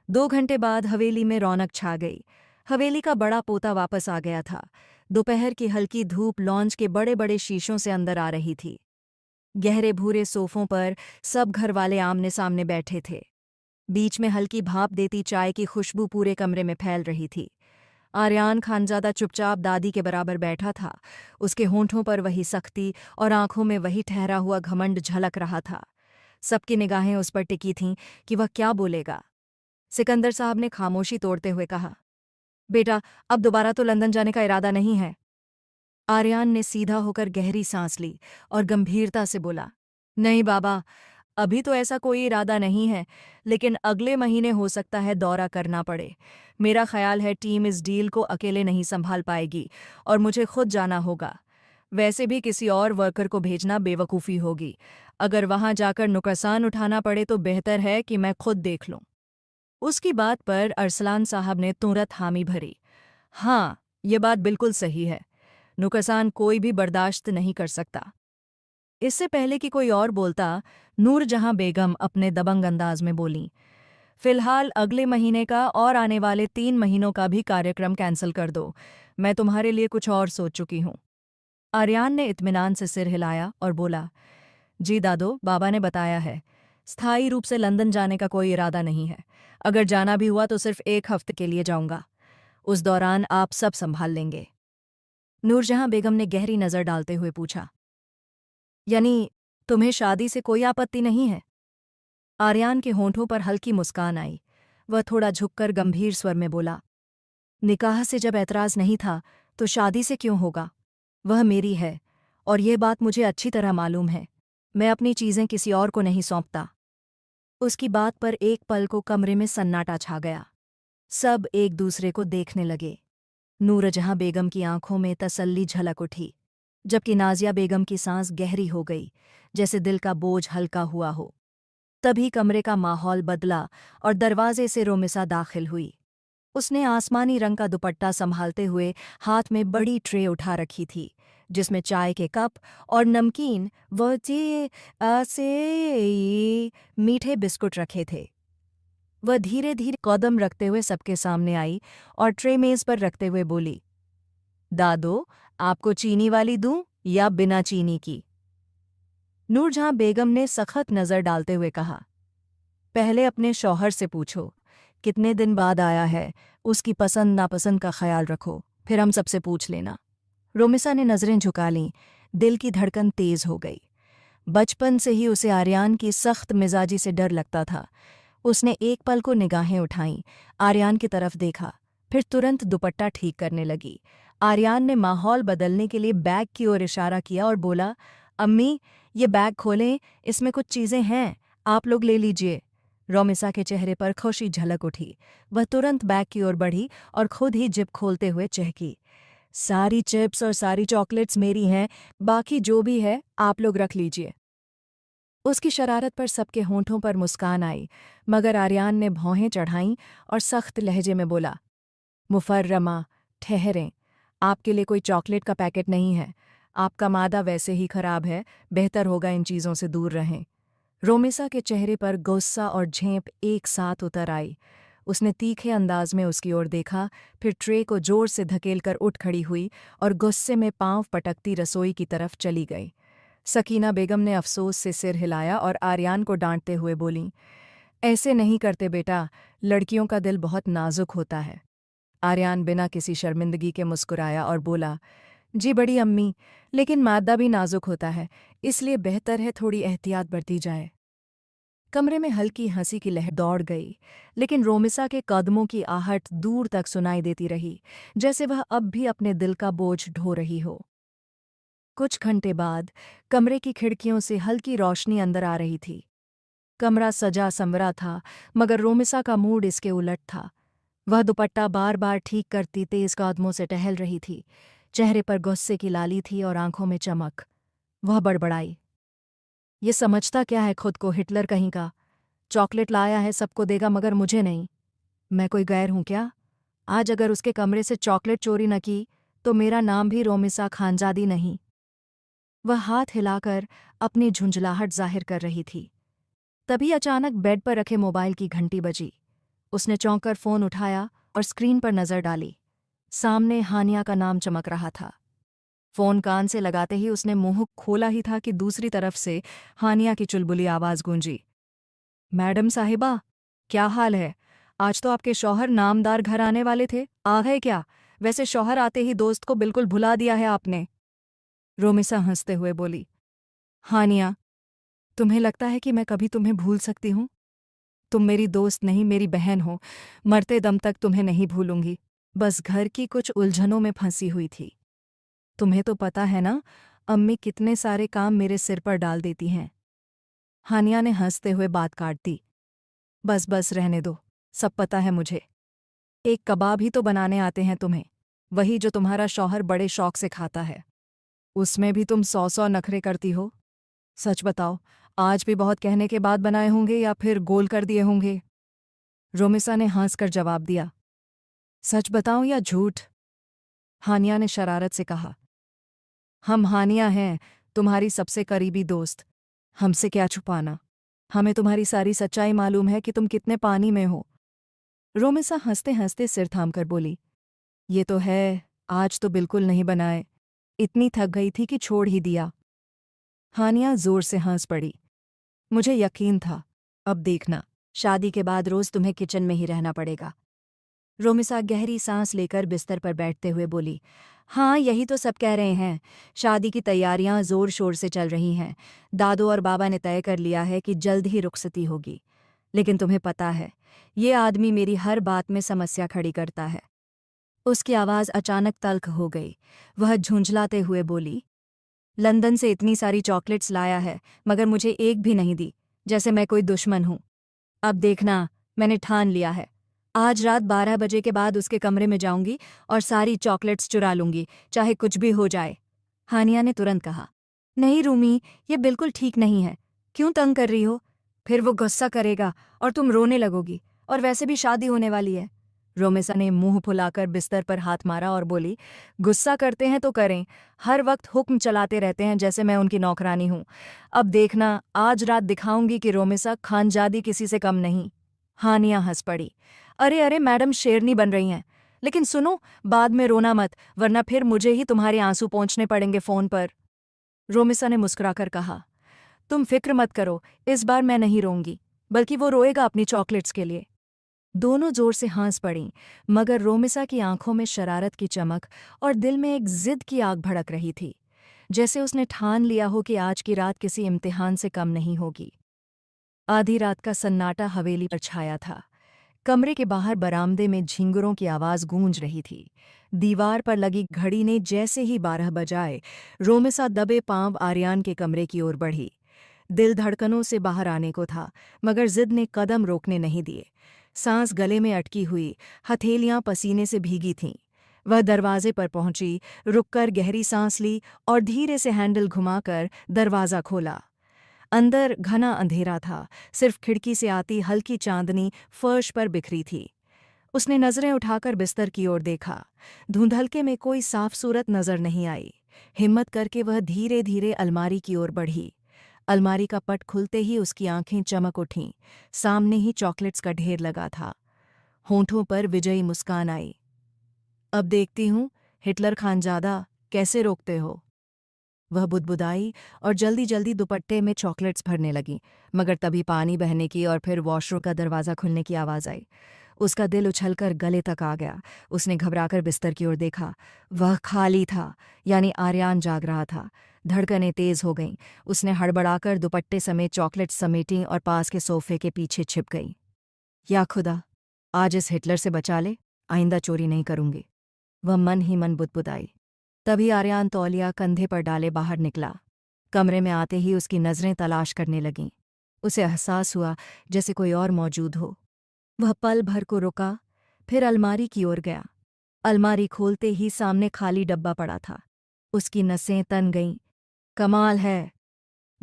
2 घंटे बाद हवेली में रौनक छा गई। हवेली का बड़ा पोता वापस आ गया था। दोपहर की हल्की धूप लॉन्च के बड़े बड़े शीशों से अंदर आ रही थी। गहरे भूरे सोफों पर सब घरवाले आमने सामने बैठे थे। बीच में हल्की भाप देती चाय की खुशबू पूरे कमरे में फैल रही थी। आर्यान खानजादा चुपचाप दादी के बराबर बैठा था। उसके होंठों पर वही सख्ती और आंखों में वही ठहरा हुआ घमंड झलक रहा था। सबकी निगाहें उस पर टिकी थीं कि वह क्या बोलेगा। सिकंदर साहब ने खामोशी तोड़ते हुए कहा, बेटा, अब दोबारा तो लंदन जाने का इरादा नहीं है। आर्यान ने सीधा होकर गहरी सांस ली और गंभीरता से बोला, नहीं बाबा, अभी तो ऐसा कोई इरादा नहीं है, लेकिन अगले महीने हो सकता है दौरा करना पड़े। मेरा ख्याल है टीम इस डील को अकेले नहीं संभाल पाएगी और मुझे खुद जाना होगा। वैसे भी किसी और वर्कर को भेजना बेवकूफ़ी होगी। अगर वहां जाकर नुकसान उठाना पड़े तो बेहतर है कि मैं खुद देख लूं। उसकी बात पर अरसलान साहब ने तुरंत हामी भरी। हाँ, ये बात बिल्कुल सही है। नुकसान कोई भी बर्दाश्त नहीं कर सकता। इससे पहले कि कोई और बोलता, नूरजहां बेगम अपने दबंग अंदाज में बोलीं, फिलहाल अगले महीने का और आने वाले 3 महीनों का भी कार्यक्रम कैंसिल कर दो। मैं तुम्हारे लिए कुछ और सोच चुकी हूँ। आर्यान ने इत्मीनान से सिर हिलाया और बोला, जी दादो, बाबा ने बताया है। स्थायी रूप से लंदन जाने का कोई इरादा नहीं है। अगर जाना भी हुआ तो सिर्फ 1 हफ्ते के लिए जाऊंगा। उस दौरान आप सब संभाल लेंगे। नूरजहां बेगम ने गहरी नजर डालते हुए पूछा। यानी तुम्हें शादी से कोई आपत्ति नहीं है? आर्यान के होंठों पर हल्की मुस्कान आई। वह थोड़ा झुककर गंभीर स्वर में बोला, निकाह से जब ऐतराज नहीं था तो शादी से क्यों होगा? वह मेरी है और ये बात मुझे अच्छी तरह मालूम है। मैं अपनी चीजें किसी और को नहीं सौंपता। उसकी बात पर एक पल को कमरे में सन्नाटा छा गया। सब एक दूसरे को देखने लगे। नूरजहां बेगम की आंखों में तसल्ली झलक उठी, जबकि नाजिया बेगम की सांस गहरी हो गई, जैसे दिल का बोझ हल्का हुआ हो। तभी कमरे का माहौल बदला और दरवाजे से रोमिसा दाखिल हुई। उसने आसमानी रंग का दुपट्टा संभालते हुए हाथ में बड़ी ट्रे उठा रखी थी, जिसमें चाय के कप और नमकीन व से मीठे बिस्कुट रखे थे। वह धीरे धीरे कदम रखते हुए सबके सामने आई और ट्रे मेज पर रखते हुए बोली, दादो, आपको चीनी वाली दूं या बिना चीनी की? नूरजहां बेगम ने सख्त नजर डालते हुए कहा, पहले अपने शौहर से पूछो, कितने दिन बाद आया है, उसकी पसंद नापसंद का ख्याल रखो, फिर हम सबसे पूछ लेना। रोमिसा ने नजरें झुका लीं, दिल की धड़कन तेज हो गई। बचपन से ही उसे आर्यान की सख्त मिजाजी से डर लगता था। उसने एक पल को निगाहें उठाईं, आर्यान की तरफ देखा, फिर तुरंत दुपट्टा ठीक करने लगी। आर्यान ने माहौल बदलने के लिए बैग की ओर इशारा किया और बोला, अम्मी, ये बैग खोलें, इसमें कुछ चीज़ें हैं, आप लोग ले लीजिए। रोमिसा के चेहरे पर खुशी झलक उठी। वह तुरंत बैग की ओर बढ़ी और खुद ही जिप खोलते हुए चहकी, सारी चिप्स और सारी चॉकलेट्स मेरी हैं, बाकी जो भी है आप लोग रख लीजिए। उसकी शरारत पर सबके होंठों पर मुस्कान आई, मगर आर्यान ने भौहें चढ़ाईं और सख्त लहजे में बोला, मुफर्रमा, ठहरें, आपके लिए कोई चॉकलेट का पैकेट नहीं है। आपका मादा वैसे ही खराब है, बेहतर होगा इन चीज़ों से दूर रहें। रोमिसा के चेहरे पर गुस्सा और झेंप एक साथ उतर आई। उसने तीखे अंदाज में उसकी ओर देखा, फिर ट्रे को जोर से धकेलकर उठ खड़ी हुई और गुस्से में पांव पटकती रसोई की तरफ चली गई। सकीना बेगम ने अफसोस से सिर हिलाया और आर्यान को डांटते हुए बोलीं, ऐसे नहीं करते बेटा, लड़कियों का दिल बहुत नाजुक होता है। आर्यान बिना किसी शर्मिंदगी के मुस्कुराया और बोला, जी बड़ी अम्मी, लेकिन मादा भी नाजुक होता है, इसलिए बेहतर है थोड़ी एहतियात बरती जाए। कमरे में हल्की हंसी की लहर दौड़ गई, लेकिन रोमिसा के कदमों की आहट दूर तक सुनाई देती रही, जैसे वह अब भी अपने दिल का बोझ ढो रही हो। कुछ घंटे बाद कमरे की खिड़कियों से हल्की रोशनी अंदर आ रही थी। कमरा सजा संवरा था, मगर रोमिसा का मूड इसके उलट था। वह दुपट्टा बार बार ठीक करती तेज कदमों से टहल रही थी। चेहरे पर गुस्से की लाली थी और आंखों में चमक। वह बड़बड़ाई, ये समझता क्या है खुद को, हिटलर कहीं का? चॉकलेट लाया है, सबको देगा मगर मुझे नहीं। मैं कोई गैर हूं क्या? आज अगर उसके कमरे से चॉकलेट चोरी न की तो मेरा नाम भी रोमिसा खानजादी नहीं। वह हाथ हिलाकर अपनी झुंझलाहट जाहिर कर रही थी। तभी अचानक बेड पर रखे मोबाइल की घंटी बजी। उसने चौंक कर फोन उठाया और स्क्रीन पर नजर डाली। सामने हानिया का नाम चमक रहा था। फोन कान से लगाते ही उसने मुंह खोला ही था कि दूसरी तरफ से हानिया की चुलबुली आवाज गूंजी, मैडम साहिबा, क्या हाल है? आज तो आपके शौहर नामदार घर आने वाले थे, आ गए क्या? वैसे शौहर आते ही दोस्त को बिल्कुल भुला दिया है आपने। रोमिसा हंसते हुए बोली, हानिया, तुम्हें लगता है कि मैं कभी तुम्हें भूल सकती हूँ? तुम मेरी दोस्त नहीं, मेरी बहन हो। मरते दम तक तुम्हें नहीं भूलूंगी। बस घर की कुछ उलझनों में फंसी हुई थी। तुम्हें तो पता है ना, अम्मी कितने सारे काम मेरे सिर पर डाल देती हैं। हानिया ने हंसते हुए बात काट दी, बस बस रहने दो, सब पता है मुझे। एक कबाब ही तो बनाने आते हैं तुम्हें, वही जो तुम्हारा शौहर बड़े शौक से खाता है। उसमें भी तुम 100 नखरे करती हो। सच बताओ, आज भी बहुत कहने के बाद बनाए होंगे या फिर गोल कर दिए होंगे? रोमिसा ने हंसकर जवाब दिया, सच बताऊं या झूठ? हानिया ने शरारत से कहा, हम हानिया हैं, तुम्हारी सबसे करीबी दोस्त। हमसे क्या छुपाना? हमें तुम्हारी सारी सच्चाई मालूम है कि तुम कितने पानी में हो। रोमिसा हंसते हंसते सिर थामकर बोली, ये तो है, आज तो बिल्कुल नहीं बनाए। इतनी थक गई थी कि छोड़ ही दिया। हानिया जोर से हंस पड़ी, मुझे यकीन था। अब देखना, शादी के बाद रोज तुम्हें किचन में ही रहना पड़ेगा। रोमिसा गहरी सांस लेकर बिस्तर पर बैठते हुए बोली, हाँ, यही तो सब कह रहे हैं। शादी की तैयारियां जोर शोर से चल रही हैं। दादू और बाबा ने तय कर लिया है कि जल्द ही रुखसती होगी। लेकिन तुम्हें पता है, ये आदमी मेरी हर बात में समस्या खड़ी करता है। उसकी आवाज़ अचानक तल्ख हो गई। वह झुंझलाते हुए बोली, लंदन से इतनी सारी चॉकलेट्स लाया है, मगर मुझे एक भी नहीं दी, जैसे मैं कोई दुश्मन हूं। अब देखना, मैंने ठान लिया है। आज रात 12 बजे के बाद उसके कमरे में जाऊंगी और सारी चॉकलेट्स चुरा लूंगी, चाहे कुछ भी हो जाए। हानिया ने तुरंत कहा, नहीं रूमी, ये बिल्कुल ठीक नहीं है। क्यों तंग कर रही हो? फिर वो गुस्सा करेगा और तुम रोने लगोगी, और वैसे भी शादी होने वाली है। रोमेसा ने मुंह फुलाकर बिस्तर पर हाथ मारा और बोली, गुस्सा करते हैं तो करें, हर वक्त हुक्म चलाते रहते हैं जैसे मैं उनकी नौकरानी हूं। अब देखना, आज रात दिखाऊंगी कि रोमेसा खानजादी किसी से कम नहीं। हानिया हंस पड़ी। अरे अरे मैडम शेरनी बन रही हैं। लेकिन सुनो, बाद में रोना मत, वरना फिर मुझे ही तुम्हारे आंसू पोंछने पड़ेंगे फोन पर। रोमिसा ने मुस्कुराकर कहा, तुम फिक्र मत करो, इस बार मैं नहीं रोऊंगी, बल्कि वो रोएगा अपनी चॉकलेट्स के लिए। दोनों जोर से हंस पड़ीं, मगर रोमिसा की आंखों में शरारत की चमक और दिल में एक जिद की आग भड़क रही थी, जैसे उसने ठान लिया हो कि आज की रात किसी इम्तिहान से कम नहीं होगी। आधी रात का सन्नाटा हवेली पर छाया था। कमरे के बाहर बरामदे में झिंगुरों की आवाज गूंज रही थी। दीवार पर लगी घड़ी ने जैसे ही 12 बजाए, रोमिसा दबे पांव आर्यान के कमरे की ओर बढ़ी। दिल धड़कनों से बाहर आने को था, मगर जिद ने कदम रोकने नहीं दिए। सांस गले में अटकी हुई, हथेलियां पसीने से भीगी थीं। वह दरवाजे पर पहुंची, रुककर गहरी सांस ली और धीरे से हैंडल घुमाकर दरवाज़ा खोला। अंदर घना अंधेरा था, सिर्फ खिड़की से आती हल्की चांदनी फर्श पर बिखरी थी। उसने नजरें उठाकर बिस्तर की ओर देखा। धुंधलके में कोई साफ सूरत नजर नहीं आई। हिम्मत करके वह धीरे धीरे अलमारी की ओर बढ़ी। अलमारी का पट खुलते ही उसकी आंखें चमक उठीं। सामने ही चॉकलेट्स का ढेर लगा था। होंठों पर विजयी मुस्कान आई। अब देखती हूँ, हिटलर खानजादा, कैसे रोकते हो? वह बुदबुदाई और जल्दी जल्दी दुपट्टे में चॉकलेट्स भरने लगी, मगर तभी पानी बहने की और फिर वॉशरूम का दरवाज़ा खुलने की आवाज़ आई। उसका दिल उछलकर गले तक आ गया। उसने घबराकर बिस्तर की ओर देखा। वह खाली था, यानी आर्यान जाग रहा था। धड़कनें तेज हो गईं। उसने हड़बड़ाकर दुपट्टे समेत चॉकलेट्स समेटीं और पास के सोफे के पीछे छिप गई। या खुदा, आज इस हिटलर से बचा ले, आइंदा चोरी नहीं करूंगी, वह मन ही मन बुदबुदाई। तभी आर्यान तौलिया कंधे पर डाले बाहर निकला। कमरे में आते ही उसकी नज़रें तलाश करने लगीं। उसे एहसास हुआ जैसे कोई और मौजूद हो। वह पल भर को रुका, फिर अलमारी की ओर गया। अलमारी खोलते ही सामने खाली डब्बा पड़ा था। उसकी नसें तन गईं। कमाल है,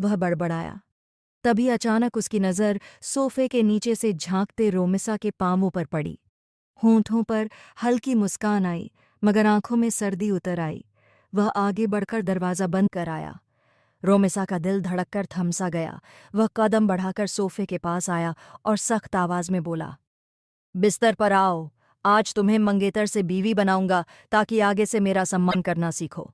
वह बड़बड़ाया। तभी अचानक उसकी नज़र सोफे के नीचे से झांकते रोमिसा के पांवों पर पड़ी। होंठों पर हल्की मुस्कान आई, मगर आंखों में सर्दी उतर आई। वह आगे बढ़कर दरवाज़ा बंद कर आया। रोमिसा का दिल धड़ककर थमसा गया। वह कदम बढ़ाकर सोफे के पास आया और सख्त आवाज में बोला, बिस्तर पर आओ, आज तुम्हें मंगेतर से बीवी बनाऊंगा ताकि आगे से मेरा सम्मान करना सीखो।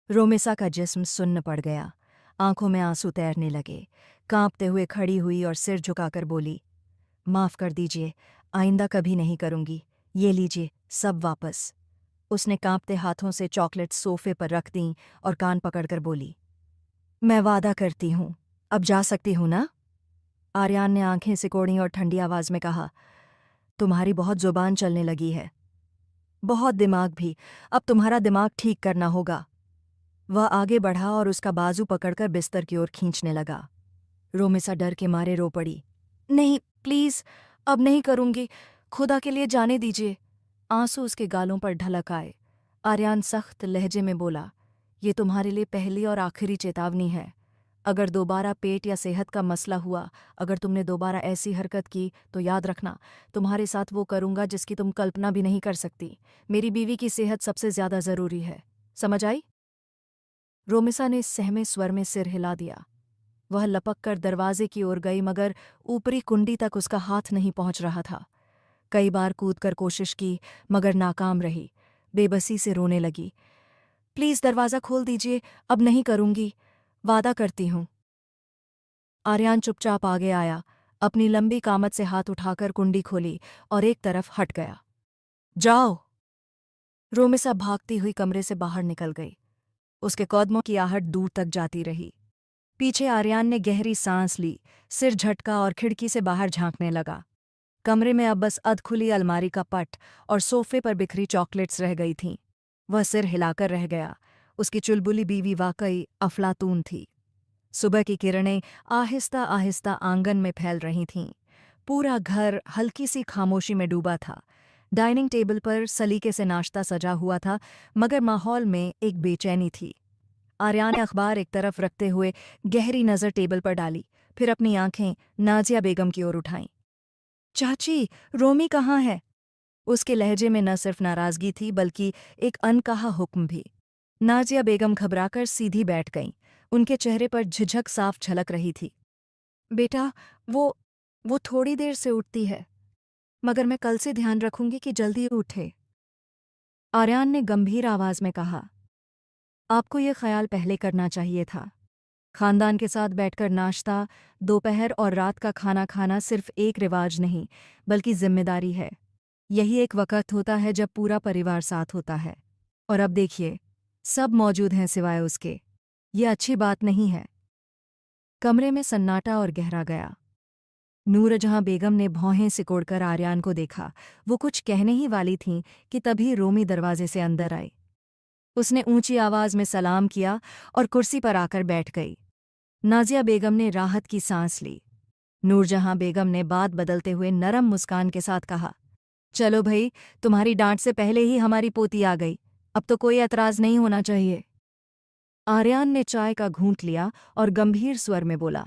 रोमिसा का जिस्म सुन्न पड़ गया। आंखों में आंसू तैरने लगे। कांपते हुए खड़ी हुई और सिर झुकाकर बोली, माफ कर दीजिए, आइंदा कभी नहीं करूंगी। ये लीजिए, सब वापस। उसने कांपते हाथों से चॉकलेट सोफे पर रख दीं और कान पकड़कर बोली, मैं वादा करती हूँ, अब जा सकती हूँ ना? आर्यान ने आंखें सिकोड़ीं और ठंडी आवाज में कहा, तुम्हारी बहुत जुबान चलने लगी है। बहुत दिमाग भी, अब तुम्हारा दिमाग ठीक करना होगा। वह आगे बढ़ा और उसका बाजू पकड़कर बिस्तर की ओर खींचने लगा। रोमिसा डर के मारे रो पड़ी। नहीं, प्लीज, अब नहीं करूंगी, खुदा के लिए जाने दीजिए। आंसू उसके गालों पर ढलक आए। आर्यान सख्त लहजे में बोला, ये तुम्हारे लिए पहली और आखिरी चेतावनी है। अगर दोबारा पेट या सेहत का मसला हुआ, अगर तुमने दोबारा ऐसी हरकत की, तो याद रखना, तुम्हारे साथ वो करूंगा जिसकी तुम कल्पना भी नहीं कर सकती। मेरी बीवी की सेहत सबसे ज्यादा जरूरी है, समझ आई? रोमिसा ने सहमे स्वर में सिर हिला दिया। वह लपक कर दरवाजे की ओर गई, मगर ऊपरी कुंडी तक उसका हाथ नहीं पहुंच रहा था। कई बार कूदकर कोशिश की, मगर नाकाम रही। बेबसी से रोने लगी। प्लीज दरवाज़ा खोल दीजिए, अब नहीं करूंगी, वादा करती हूँ। आर्यान चुपचाप आगे आया, अपनी लंबी कामत से हाथ उठाकर कुंडी खोली और एक तरफ हट गया। जाओ। रोमिसा भागती हुई कमरे से बाहर निकल गई। उसके कदमों की आहट दूर तक जाती रही। पीछे आर्यान ने गहरी सांस ली, सिर झटका और खिड़की से बाहर झांकने लगा। कमरे में अब बस अधखुली अलमारी का पट और सोफे पर बिखरी चॉकलेट्स रह गई थीं। वह सिर हिलाकर रह गया। उसकी चुलबुली बीवी वाकई अफलातून थी। सुबह की किरणें आहिस्ता आहिस्ता आंगन में फैल रही थीं। पूरा घर हल्की सी खामोशी में डूबा था। डाइनिंग टेबल पर सलीके से नाश्ता सजा हुआ था, मगर माहौल में एक बेचैनी थी। आर्यान ने अखबार एक तरफ रखते हुए गहरी नज़र टेबल पर डाली, फिर अपनी आंखें नाजिया बेगम की ओर उठाईं। चाची, रोमी कहाँ है? उसके लहजे में न सिर्फ नाराजगी थी बल्कि एक अनकहा हुक्म भी। नाजिया बेगम घबराकर सीधी बैठ गईं। उनके चेहरे पर झिझक साफ झलक रही थी। बेटा, वो वो थोड़ी देर से उठती है, मगर मैं कल से ध्यान रखूंगी कि जल्दी उठे। आर्यान ने गंभीर आवाज में कहा। आपको ये ख्याल पहले करना चाहिए था। खानदान के साथ बैठकर नाश्ता, दोपहर और रात का खाना खाना सिर्फ एक रिवाज नहीं, बल्कि जिम्मेदारी है। यही एक वक्त होता है जब पूरा परिवार साथ होता है। और अब देखिए, सब मौजूद हैं सिवाय उसके। ये अच्छी बात नहीं है। कमरे में सन्नाटा और गहरा गया। नूरजहां बेगम ने भौहें सिकोड़कर आर्यान को देखा। वो कुछ कहने ही वाली थीं कि तभी रोमी दरवाजे से अंदर आई। उसने ऊंची आवाज में सलाम किया और कुर्सी पर आकर बैठ गई। नाजिया बेगम ने राहत की सांस ली। नूरजहां बेगम ने बात बदलते हुए नरम मुस्कान के साथ कहा, चलो भई, तुम्हारी डांट से पहले ही हमारी पोती आ गई। अब तो कोई एतराज नहीं होना चाहिए। आर्यान ने चाय का घूंट लिया और गंभीर स्वर में बोला,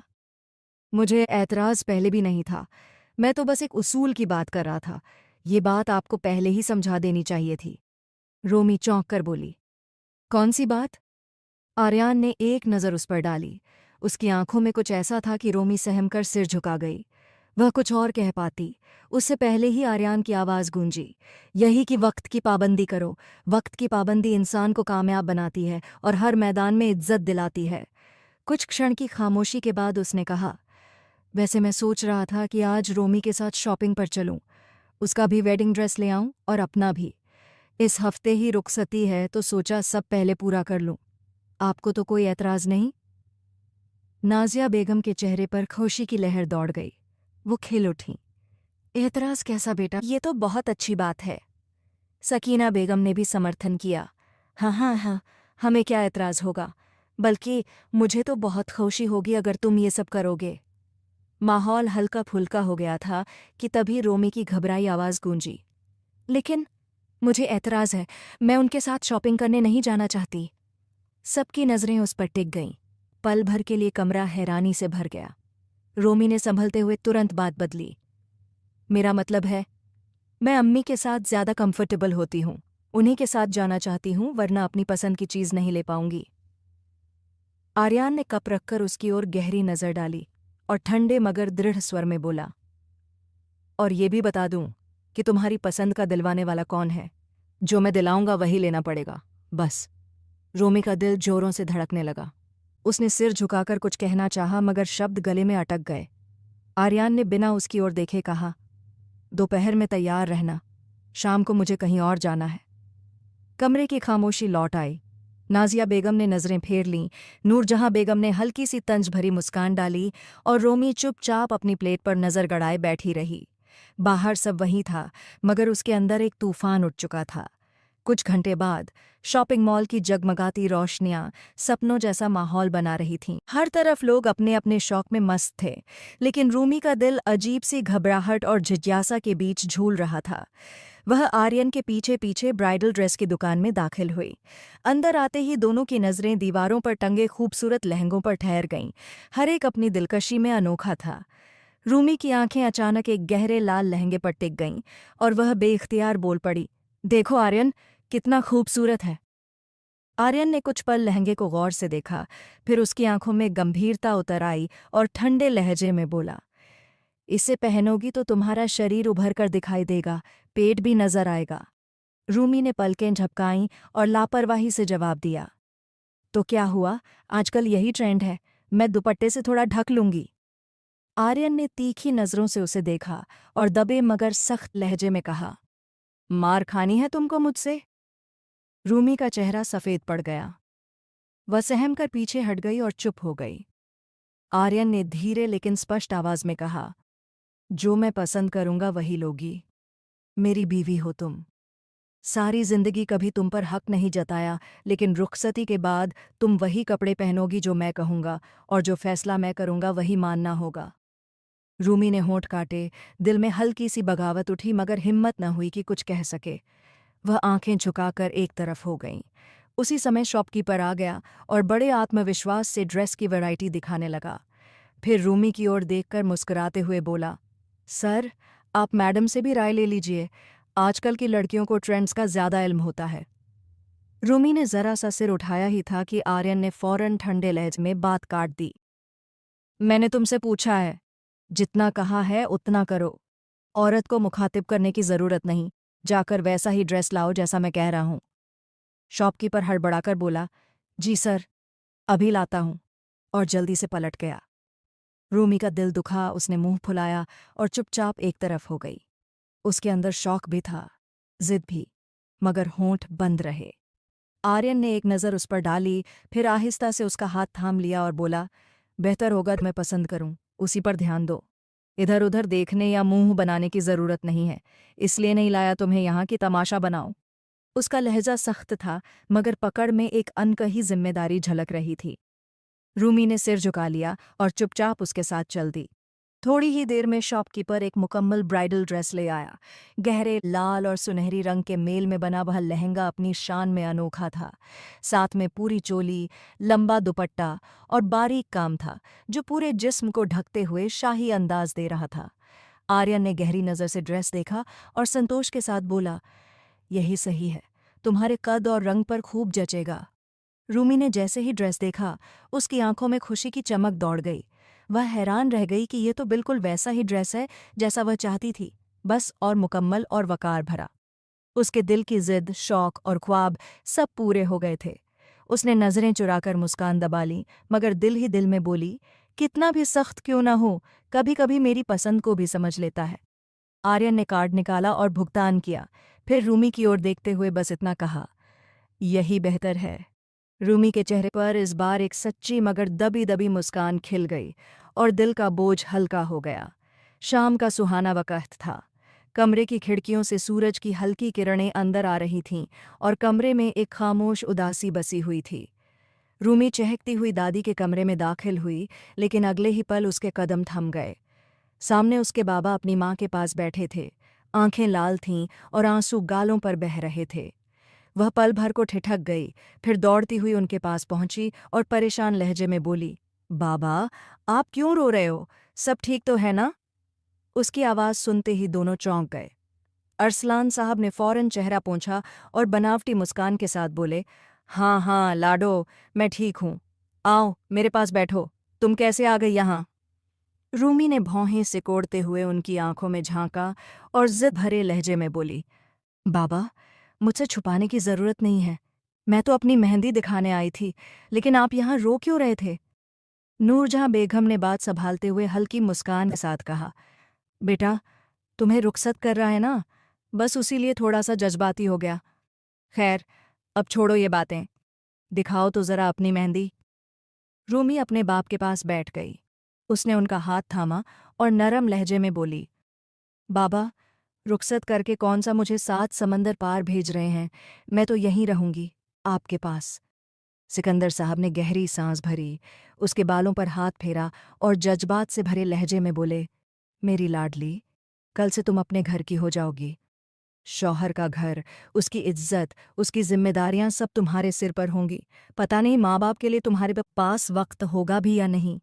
मुझे ऐतराज पहले भी नहीं था। मैं तो बस एक उसूल की बात कर रहा था। ये बात आपको पहले ही समझा देनी चाहिए थी। रोमी चौंक कर बोली, कौन सी बात? आर्यान ने एक नज़र उस पर डाली। उसकी आंखों में कुछ ऐसा था कि रोमी सहमकर सिर झुका गई। वह कुछ और कह पाती, उससे पहले ही आर्यान की आवाज़ गूंजी, यही कि वक्त की पाबंदी करो। वक्त की पाबंदी इंसान को कामयाब बनाती है और हर मैदान में इज्जत दिलाती है। कुछ क्षण की खामोशी के बाद उसने कहा, वैसे मैं सोच रहा था कि आज रोमी के साथ शॉपिंग पर चलूं। उसका भी वेडिंग ड्रेस ले आऊं और अपना भी। इस हफ्ते ही रुखसती है तो सोचा सब पहले पूरा कर लूं। आपको तो कोई ऐतराज़ नहीं? नाजिया बेगम के चेहरे पर खुशी की लहर दौड़ गई। वो खिल उठीं। एतराज़ कैसा बेटा, ये तो बहुत अच्छी बात है। सकीना बेगम ने भी समर्थन किया। हाँ हाँ हाँ, हमें क्या एतराज़ होगा, बल्कि मुझे तो बहुत खुशी होगी अगर तुम ये सब करोगे। माहौल हल्का फुल्का हो गया था कि तभी रोमी की घबराई आवाज़ गूंजी, लेकिन मुझे एतराज़ है, मैं उनके साथ शॉपिंग करने नहीं जाना चाहती। सबकी नज़रें उस पर टिक गईं। पल भर के लिए कमरा हैरानी से भर गया। रोमी ने संभलते हुए तुरंत बात बदली, मेरा मतलब है, मैं अम्मी के साथ ज़्यादा कंफर्टेबल होती हूँ। उन्हीं के साथ जाना चाहती हूँ, वरना अपनी पसंद की चीज़ नहीं ले पाऊंगी। आर्यान ने कप रखकर उसकी ओर गहरी नज़र डाली और ठंडे मगर दृढ़ स्वर में बोला, और ये भी बता दूं कि तुम्हारी पसंद का दिलवाने वाला कौन है। जो मैं दिलाऊंगा वही लेना पड़ेगा, बस। रोमी का दिल जोरों से धड़कने लगा। उसने सिर झुकाकर कुछ कहना चाहा, मगर शब्द गले में अटक गए। आर्यान ने बिना उसकी ओर देखे कहा, दोपहर में तैयार रहना, शाम को मुझे कहीं और जाना है। कमरे की खामोशी लौट आई। नाजिया बेगम ने नज़रें फेर लीं, नूरजहां बेगम ने हल्की सी तंज भरी मुस्कान डाली और रोमी चुपचाप अपनी प्लेट पर नज़र गड़ाए बैठी रही। बाहर सब वही था, मगर उसके अंदर एक तूफान उठ चुका था। कुछ घंटे बाद शॉपिंग मॉल की जगमगाती रोशनियां सपनों जैसा माहौल बना रही थीं। हर तरफ लोग अपने अपने शौक में मस्त थे, लेकिन रूमी का दिल अजीब सी घबराहट और जिज्ञासा के बीच झूल रहा था। वह आर्यन के पीछे पीछे ब्राइडल ड्रेस की दुकान में दाखिल हुई। अंदर आते ही दोनों की नज़रें दीवारों पर टंगे खूबसूरत लहंगों पर ठहर गईं। हर एक अपनी दिलकशी में अनोखा था। रूमी की आंखें अचानक एक गहरे लाल लहंगे पर टिक गईं और वह बेइख्तियार बोल पड़ी, देखो आर्यन, कितना खूबसूरत है। आर्यन ने कुछ पल लहंगे को गौर से देखा, फिर उसकी आंखों में गंभीरता उतर आई और ठंडे लहजे में बोला, इसे पहनोगी तो तुम्हारा शरीर उभर कर दिखाई देगा, पेट भी नजर आएगा। रूमी ने पलकें झपकाईं और लापरवाही से जवाब दिया, तो क्या हुआ, आजकल यही ट्रेंड है, मैं दुपट्टे से थोड़ा ढक लूंगी। आर्यन ने तीखी नज़रों से उसे देखा और दबे मगर सख्त लहजे में कहा, मार खानी है तुमको मुझसे? रूमी का चेहरा सफ़ेद पड़ गया। वह सहम कर पीछे हट गई और चुप हो गई। आर्यन ने धीरे लेकिन स्पष्ट आवाज में कहा, जो मैं पसंद करूंगा वही लोगी। मेरी बीवी हो तुम। सारी जिंदगी कभी तुम पर हक नहीं जताया, लेकिन रुखसती के बाद तुम वही कपड़े पहनोगी जो मैं कहूंगा, और जो फैसला मैं करूंगा वही मानना होगा। रूमी ने होंठ काटे, दिल में हल्की सी बगावत उठी मगर हिम्मत न हुई कि कुछ कह सके। वह आंखें झुकाकर एक तरफ हो गईं। उसी समय शॉपकीपर आ गया और बड़े आत्मविश्वास से ड्रेस की वैरायटी दिखाने लगा। फिर रूमी की ओर देखकर मुस्कुराते हुए बोला, सर, आप मैडम से भी राय ले लीजिए। आजकल की लड़कियों को ट्रेंड्स का ज़्यादा इल्म होता है। रूमी ने ज़रा सा सिर उठाया ही था कि आर्यन ने फौरन ठंडे लहजे में बात काट दी। मैंने तुमसे पूछा है, जितना कहा है उतना करो। औरत को मुखातिब करने की ज़रूरत नहीं। जाकर वैसा ही ड्रेस लाओ जैसा मैं कह रहा हूँ। शॉपकीपर हड़बड़ाकर बोला, जी सर, अभी लाता हूँ, और जल्दी से पलट गया। रूमी का दिल दुखा, उसने मुंह फुलाया और चुपचाप एक तरफ हो गई। उसके अंदर शौक भी था, जिद भी, मगर होंठ बंद रहे। आर्यन ने एक नज़र उस पर डाली, फिर आहिस्ता से उसका हाथ थाम लिया और बोला, बेहतर होगा मैं पसंद करूं, उसी पर ध्यान दो। इधर उधर देखने या मुंह बनाने की ज़रूरत नहीं है। इसलिए नहीं लाया तुम्हें यहाँ कि तमाशा बनाओ। उसका लहजा सख्त था, मगर पकड़ में एक अनकही जिम्मेदारी झलक रही थी। रूमी ने सिर झुका लिया और चुपचाप उसके साथ चल दी। थोड़ी ही देर में शॉपकीपर एक मुकम्मल ब्राइडल ड्रेस ले आया। गहरे लाल और सुनहरी रंग के मेल में बना वह लहंगा अपनी शान में अनोखा था। साथ में पूरी चोली, लंबा दुपट्टा और बारीक काम था, जो पूरे जिस्म को ढकते हुए शाही अंदाज दे रहा था। आर्यन ने गहरी नज़र से ड्रेस देखा और संतोष के साथ बोला, यही सही है, तुम्हारे कद और रंग पर खूब जचेगा। रूमी ने जैसे ही ड्रेस देखा, उसकी आंखों में खुशी की चमक दौड़ गई। वह हैरान रह गई कि ये तो बिल्कुल वैसा ही ड्रेस है जैसा वह चाहती थी, बस और मुकम्मल और वकार भरा। उसके दिल की जिद, शौक और ख्वाब सब पूरे हो गए थे। उसने नज़रें चुराकर मुस्कान दबा ली, मगर दिल ही दिल में बोली, कितना भी सख्त क्यों न हो, कभी कभी मेरी पसंद को भी समझ लेता है। आर्यन ने कार्ड निकाला और भुगतान किया, फिर रूमी की ओर देखते हुए बस इतना कहा, यही बेहतर है। रूमी के चेहरे पर इस बार एक सच्ची मगर दबी दबी मुस्कान खिल गई और दिल का बोझ हल्का हो गया। शाम का सुहाना वक्त था। कमरे की खिड़कियों से सूरज की हल्की किरणें अंदर आ रही थीं और कमरे में एक खामोश उदासी बसी हुई थी। रूमी चहकती हुई दादी के कमरे में दाखिल हुई, लेकिन अगले ही पल उसके कदम थम गए। सामने उसके बाबा अपनी माँ के पास बैठे थे। आंखें लाल थीं और आंसू गालों पर बह रहे थे। वह पल भर को ठिठक गई, फिर दौड़ती हुई उनके पास पहुंची और परेशान लहजे में बोली, बाबा, आप क्यों रो रहे हो? सब ठीक तो है ना? उसकी आवाज़ सुनते ही दोनों चौंक गए। अरसलान साहब ने फौरन चेहरा पोंछा और बनावटी मुस्कान के साथ बोले, हाँ हाँ लाडो, मैं ठीक हूँ। आओ मेरे पास बैठो। तुम कैसे आ गई यहाँ? रूमी ने भौहें सिकोड़ते हुए उनकी आंखों में झांका और जिद भरे लहजे में बोली, बाबा, मुझसे छुपाने की ज़रूरत नहीं है। मैं तो अपनी मेहंदी दिखाने आई थी, लेकिन आप यहाँ रो क्यों रहे थे? नूरजहाँ बेगम ने बात संभालते हुए हल्की मुस्कान के साथ कहा, बेटा, तुम्हें रुखसत कर रहा है ना, बस उसी लिए थोड़ा सा जज्बाती हो गया। खैर, अब छोड़ो ये बातें, दिखाओ तो ज़रा अपनी मेहंदी। रूमी अपने बाप के पास बैठ गई। उसने उनका हाथ थामा और नरम लहजे में बोली, बाबा, रुखसत करके कौन सा मुझे 7 समंदर पार भेज रहे हैं, मैं तो यहीं रहूंगी, आपके पास। सिकंदर साहब ने गहरी सांस भरी, उसके बालों पर हाथ फेरा और जज्बात से भरे लहजे में बोले, मेरी लाडली, कल से तुम अपने घर की हो जाओगी। शौहर का घर, उसकी इज्जत, उसकी जिम्मेदारियां सब तुम्हारे सिर पर होंगी। पता नहीं माँ बाप के लिए तुम्हारे पास वक्त होगा भी या नहीं।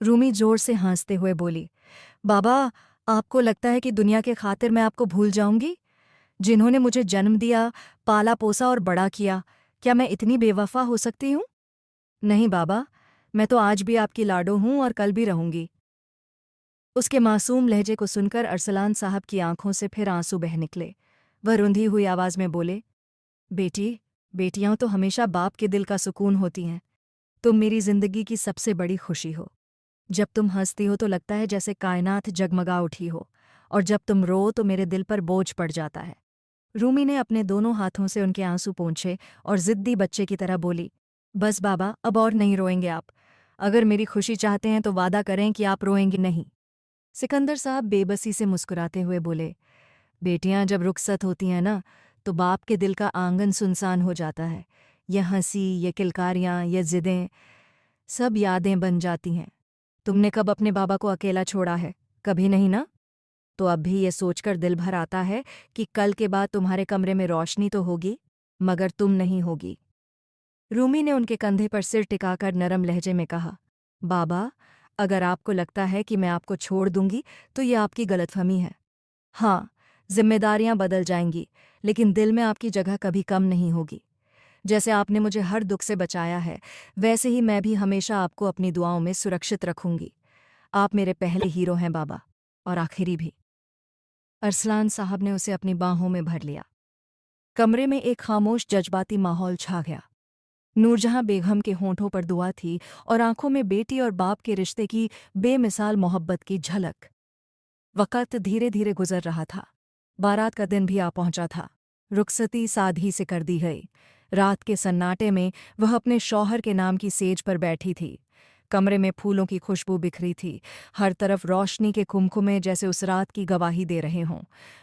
रूमी जोर से हंसते हुए बोली, बाबा, आपको लगता है कि दुनिया के खातिर मैं आपको भूल जाऊंगी? जिन्होंने मुझे जन्म दिया, पाला पोसा और बड़ा किया, क्या मैं इतनी बेवफा हो सकती हूँ? नहीं बाबा, मैं तो आज भी आपकी लाडो हूँ और कल भी रहूंगी। उसके मासूम लहजे को सुनकर अरसलान साहब की आंखों से फिर आंसू बह निकले। वह रुंधी हुई आवाज में बोले, बेटी, बेटियां तो हमेशा बाप के दिल का सुकून होती हैं। तुम मेरी जिंदगी की सबसे बड़ी खुशी हो। जब तुम हंसती हो तो लगता है जैसे कायनात जगमगा उठी हो, और जब तुम रो तो मेरे दिल पर बोझ पड़ जाता है। रूमी ने अपने दोनों हाथों से उनके आंसू पोंछे और जिद्दी बच्चे की तरह बोली, बस बाबा, अब और नहीं रोएंगे आप। अगर मेरी खुशी चाहते हैं तो वादा करें कि आप रोएंगे नहीं। सिकंदर साहब बेबसी से मुस्कुराते हुए बोले, बेटियां जब रुखसत होती हैं ना, तो बाप के दिल का आंगन सुनसान हो जाता है। ये हंसी, ये किलकारियां, ये जिदें, सब यादें बन जाती हैं। तुमने कब अपने बाबा को अकेला छोड़ा है? कभी नहीं ना? तो अब भी ये सोचकर दिल भर आता है कि कल के बाद तुम्हारे कमरे में रोशनी तो होगी, मगर तुम नहीं होगी। रूमी ने उनके कंधे पर सिर टिकाकर नरम लहजे में कहा, बाबा, अगर आपको लगता है कि मैं आपको छोड़ दूंगी तो ये आपकी गलतफहमी है। हाँ, जिम्मेदारियां बदल जाएंगी, लेकिन दिल में आपकी जगह कभी कम नहीं होगी। जैसे आपने मुझे हर दुख से बचाया है, वैसे ही मैं भी हमेशा आपको अपनी दुआओं में सुरक्षित रखूंगी। आप मेरे पहले हीरो हैं बाबा, और आखिरी भी। अरसलान साहब ने उसे अपनी बाहों में भर लिया। कमरे में एक खामोश जज्बाती माहौल छा गया। नूरजहां बेगम के होंठों पर दुआ थी और आंखों में बेटी और बाप के रिश्ते की बेमिसाल मोहब्बत की झलक। वक़्त धीरे धीरे गुजर रहा था। बारात का दिन भी आ पहुंचा था। रुखसती सादगी से कर दी गई। रात के सन्नाटे में वह अपने शौहर के नाम की सेज पर बैठी थी। कमरे में फूलों की खुशबू बिखरी थी। हर तरफ रोशनी के कुमकुमे जैसे उस रात की गवाही दे रहे हों।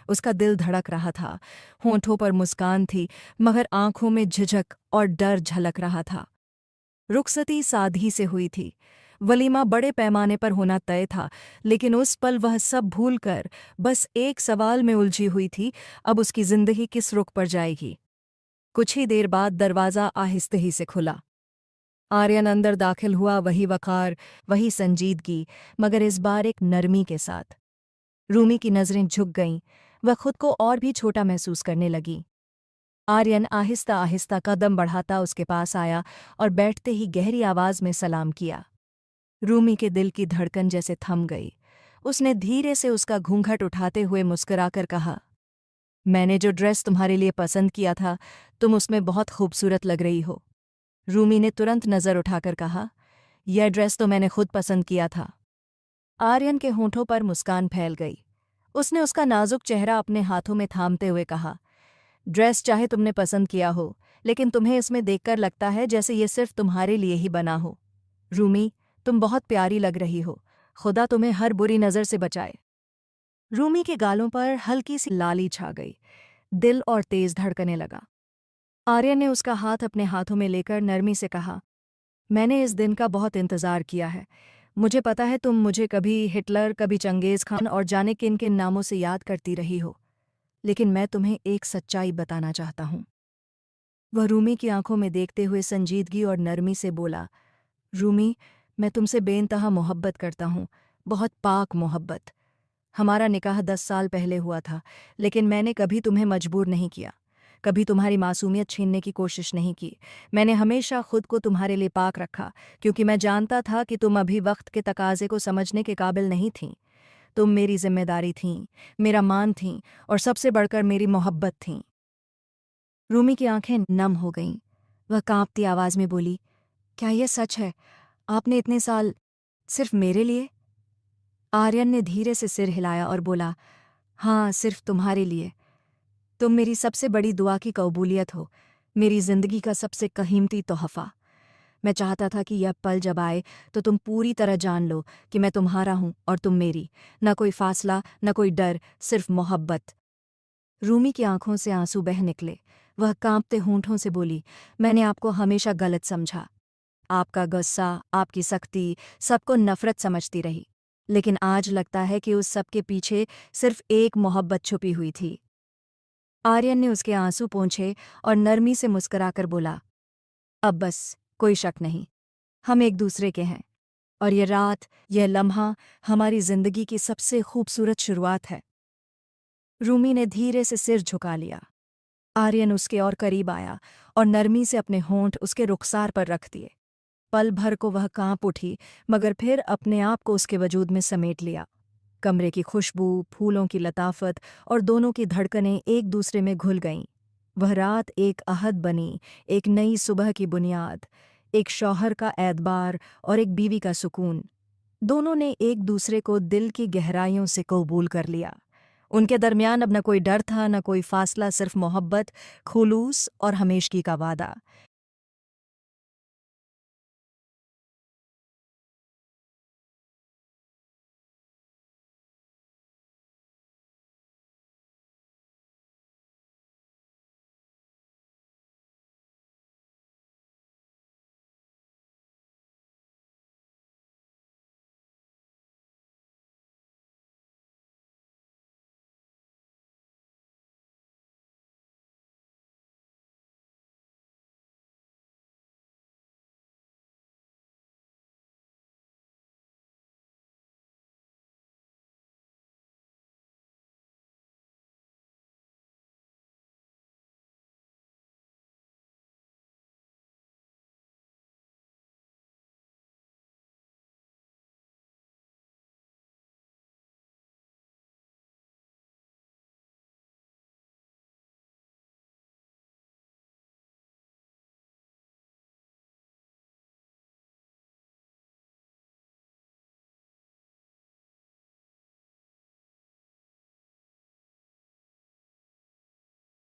उसका दिल धड़क रहा था। होंठों पर मुस्कान थी, मगर आंखों में झिझक और डर झलक रहा था। रुखसती सादगी से हुई थी। वलीमा बड़े पैमाने पर होना तय था, लेकिन उस पल वह सब भूलकर बस एक सवाल में उलझी हुई थी, अब उसकी जिंदगी किस रुख पर जाएगी। कुछ ही देर बाद दरवाज़ा आहिस्ते ही से खुला। आर्यन अंदर दाखिल हुआ, वही वक़ार, वही संजीदगी, मगर इस बार एक नरमी के साथ। रूमी की नज़रें झुक गईं, वह खुद को और भी छोटा महसूस करने लगी। आर्यन आहिस्ता आहिस्ता कदम बढ़ाता उसके पास आया और बैठते ही गहरी आवाज़ में सलाम किया। रूमी के दिल की धड़कन जैसे थम गई। उसने धीरे से उसका घूंघट उठाते हुए मुस्कुराकर कहा, मैंने जो ड्रेस तुम्हारे लिए पसंद किया था, तुम उसमें बहुत खूबसूरत लग रही हो। रूमी ने तुरंत नज़र उठाकर कहा, यह ड्रेस तो मैंने खुद पसंद किया था। आर्यन के होंठों पर मुस्कान फैल गई। उसने उसका नाजुक चेहरा अपने हाथों में थामते हुए कहा, ड्रेस चाहे तुमने पसंद किया हो, लेकिन तुम्हें इसमें देखकर लगता है जैसे ये सिर्फ तुम्हारे लिए ही बना हो। रूमी, तुम बहुत प्यारी लग रही हो। खुदा तुम्हें हर बुरी नज़र से बचाए। रूमी के गालों पर हल्की सी लाली छा गई। दिल और तेज धड़कने लगा। आर्यन ने उसका हाथ अपने हाथों में लेकर नरमी से कहा, मैंने इस दिन का बहुत इंतज़ार किया है। मुझे पता है तुम मुझे कभी हिटलर, कभी चंगेज़ खान और जाने किन किन नामों से याद करती रही हो, लेकिन मैं तुम्हें एक सच्चाई बताना चाहता हूँ। वह रूमी की आंखों में देखते हुए संजीदगी और नरमी से बोला, रूमी, मैं तुमसे बेइंतहा मोहब्बत करता हूँ, बहुत पाक मोहब्बत। हमारा निकाह 10 साल पहले हुआ था, लेकिन मैंने कभी तुम्हें मजबूर नहीं किया, कभी तुम्हारी मासूमियत छीनने की कोशिश नहीं की। मैंने हमेशा खुद को तुम्हारे लिए पाक रखा, क्योंकि मैं जानता था कि तुम अभी वक्त के तकाजे को समझने के काबिल नहीं थीं। तुम मेरी जिम्मेदारी थीं, मेरा मान थीं, और सबसे बढ़कर मेरी मोहब्बत थीं। रूमी की आंखें नम हो गईं। वह कांपती आवाज़ में बोली, क्या यह सच है? आपने इतने साल सिर्फ मेरे लिए? आर्यन ने धीरे से सिर हिलाया और बोला, हाँ, सिर्फ तुम्हारे लिए। तुम मेरी सबसे बड़ी दुआ की कबूलियत हो, मेरी जिंदगी का सबसे कीमती तोहफा। मैं चाहता था कि यह पल जब आए तो तुम पूरी तरह जान लो कि मैं तुम्हारा हूं और तुम मेरी। न कोई फासला, न कोई डर, सिर्फ मोहब्बत। रूमी की आंखों से आंसू बह निकले। वह कांपते होंठों से बोली, मैंने आपको हमेशा गलत समझा। आपका गुस्सा, आपकी सख्ती, सबको नफरत समझती रही। लेकिन आज लगता है कि उस सब के पीछे सिर्फ एक मोहब्बत छुपी हुई थी। आर्यन ने उसके आंसू पोंछे और नरमी से मुस्कुराकर बोला, अब बस कोई शक नहीं, हम एक दूसरे के हैं, और यह रात, यह लम्हा हमारी जिंदगी की सबसे खूबसूरत शुरुआत है। रूमी ने धीरे से सिर झुका लिया। आर्यन उसके और करीब आया और नरमी से अपने होंठ उसके रुखसार पर रख दिए। पल भर को वह कांप उठी, मगर फिर अपने आप को उसके वजूद में समेट लिया। कमरे की खुशबू, फूलों की लताफत और दोनों की धड़कनें एक दूसरे में घुल गईं। वह रात एक अहद बनी, एक नई सुबह की बुनियाद, एक शौहर का एतबार और एक बीवी का सुकून। दोनों ने एक दूसरे को दिल की गहराइयों से कबूल कर लिया, उनके दरमियान अब न कोई डर था, न कोई फासला, सिर्फ मोहब्बत, खुलूस और हमेशगी का वादा।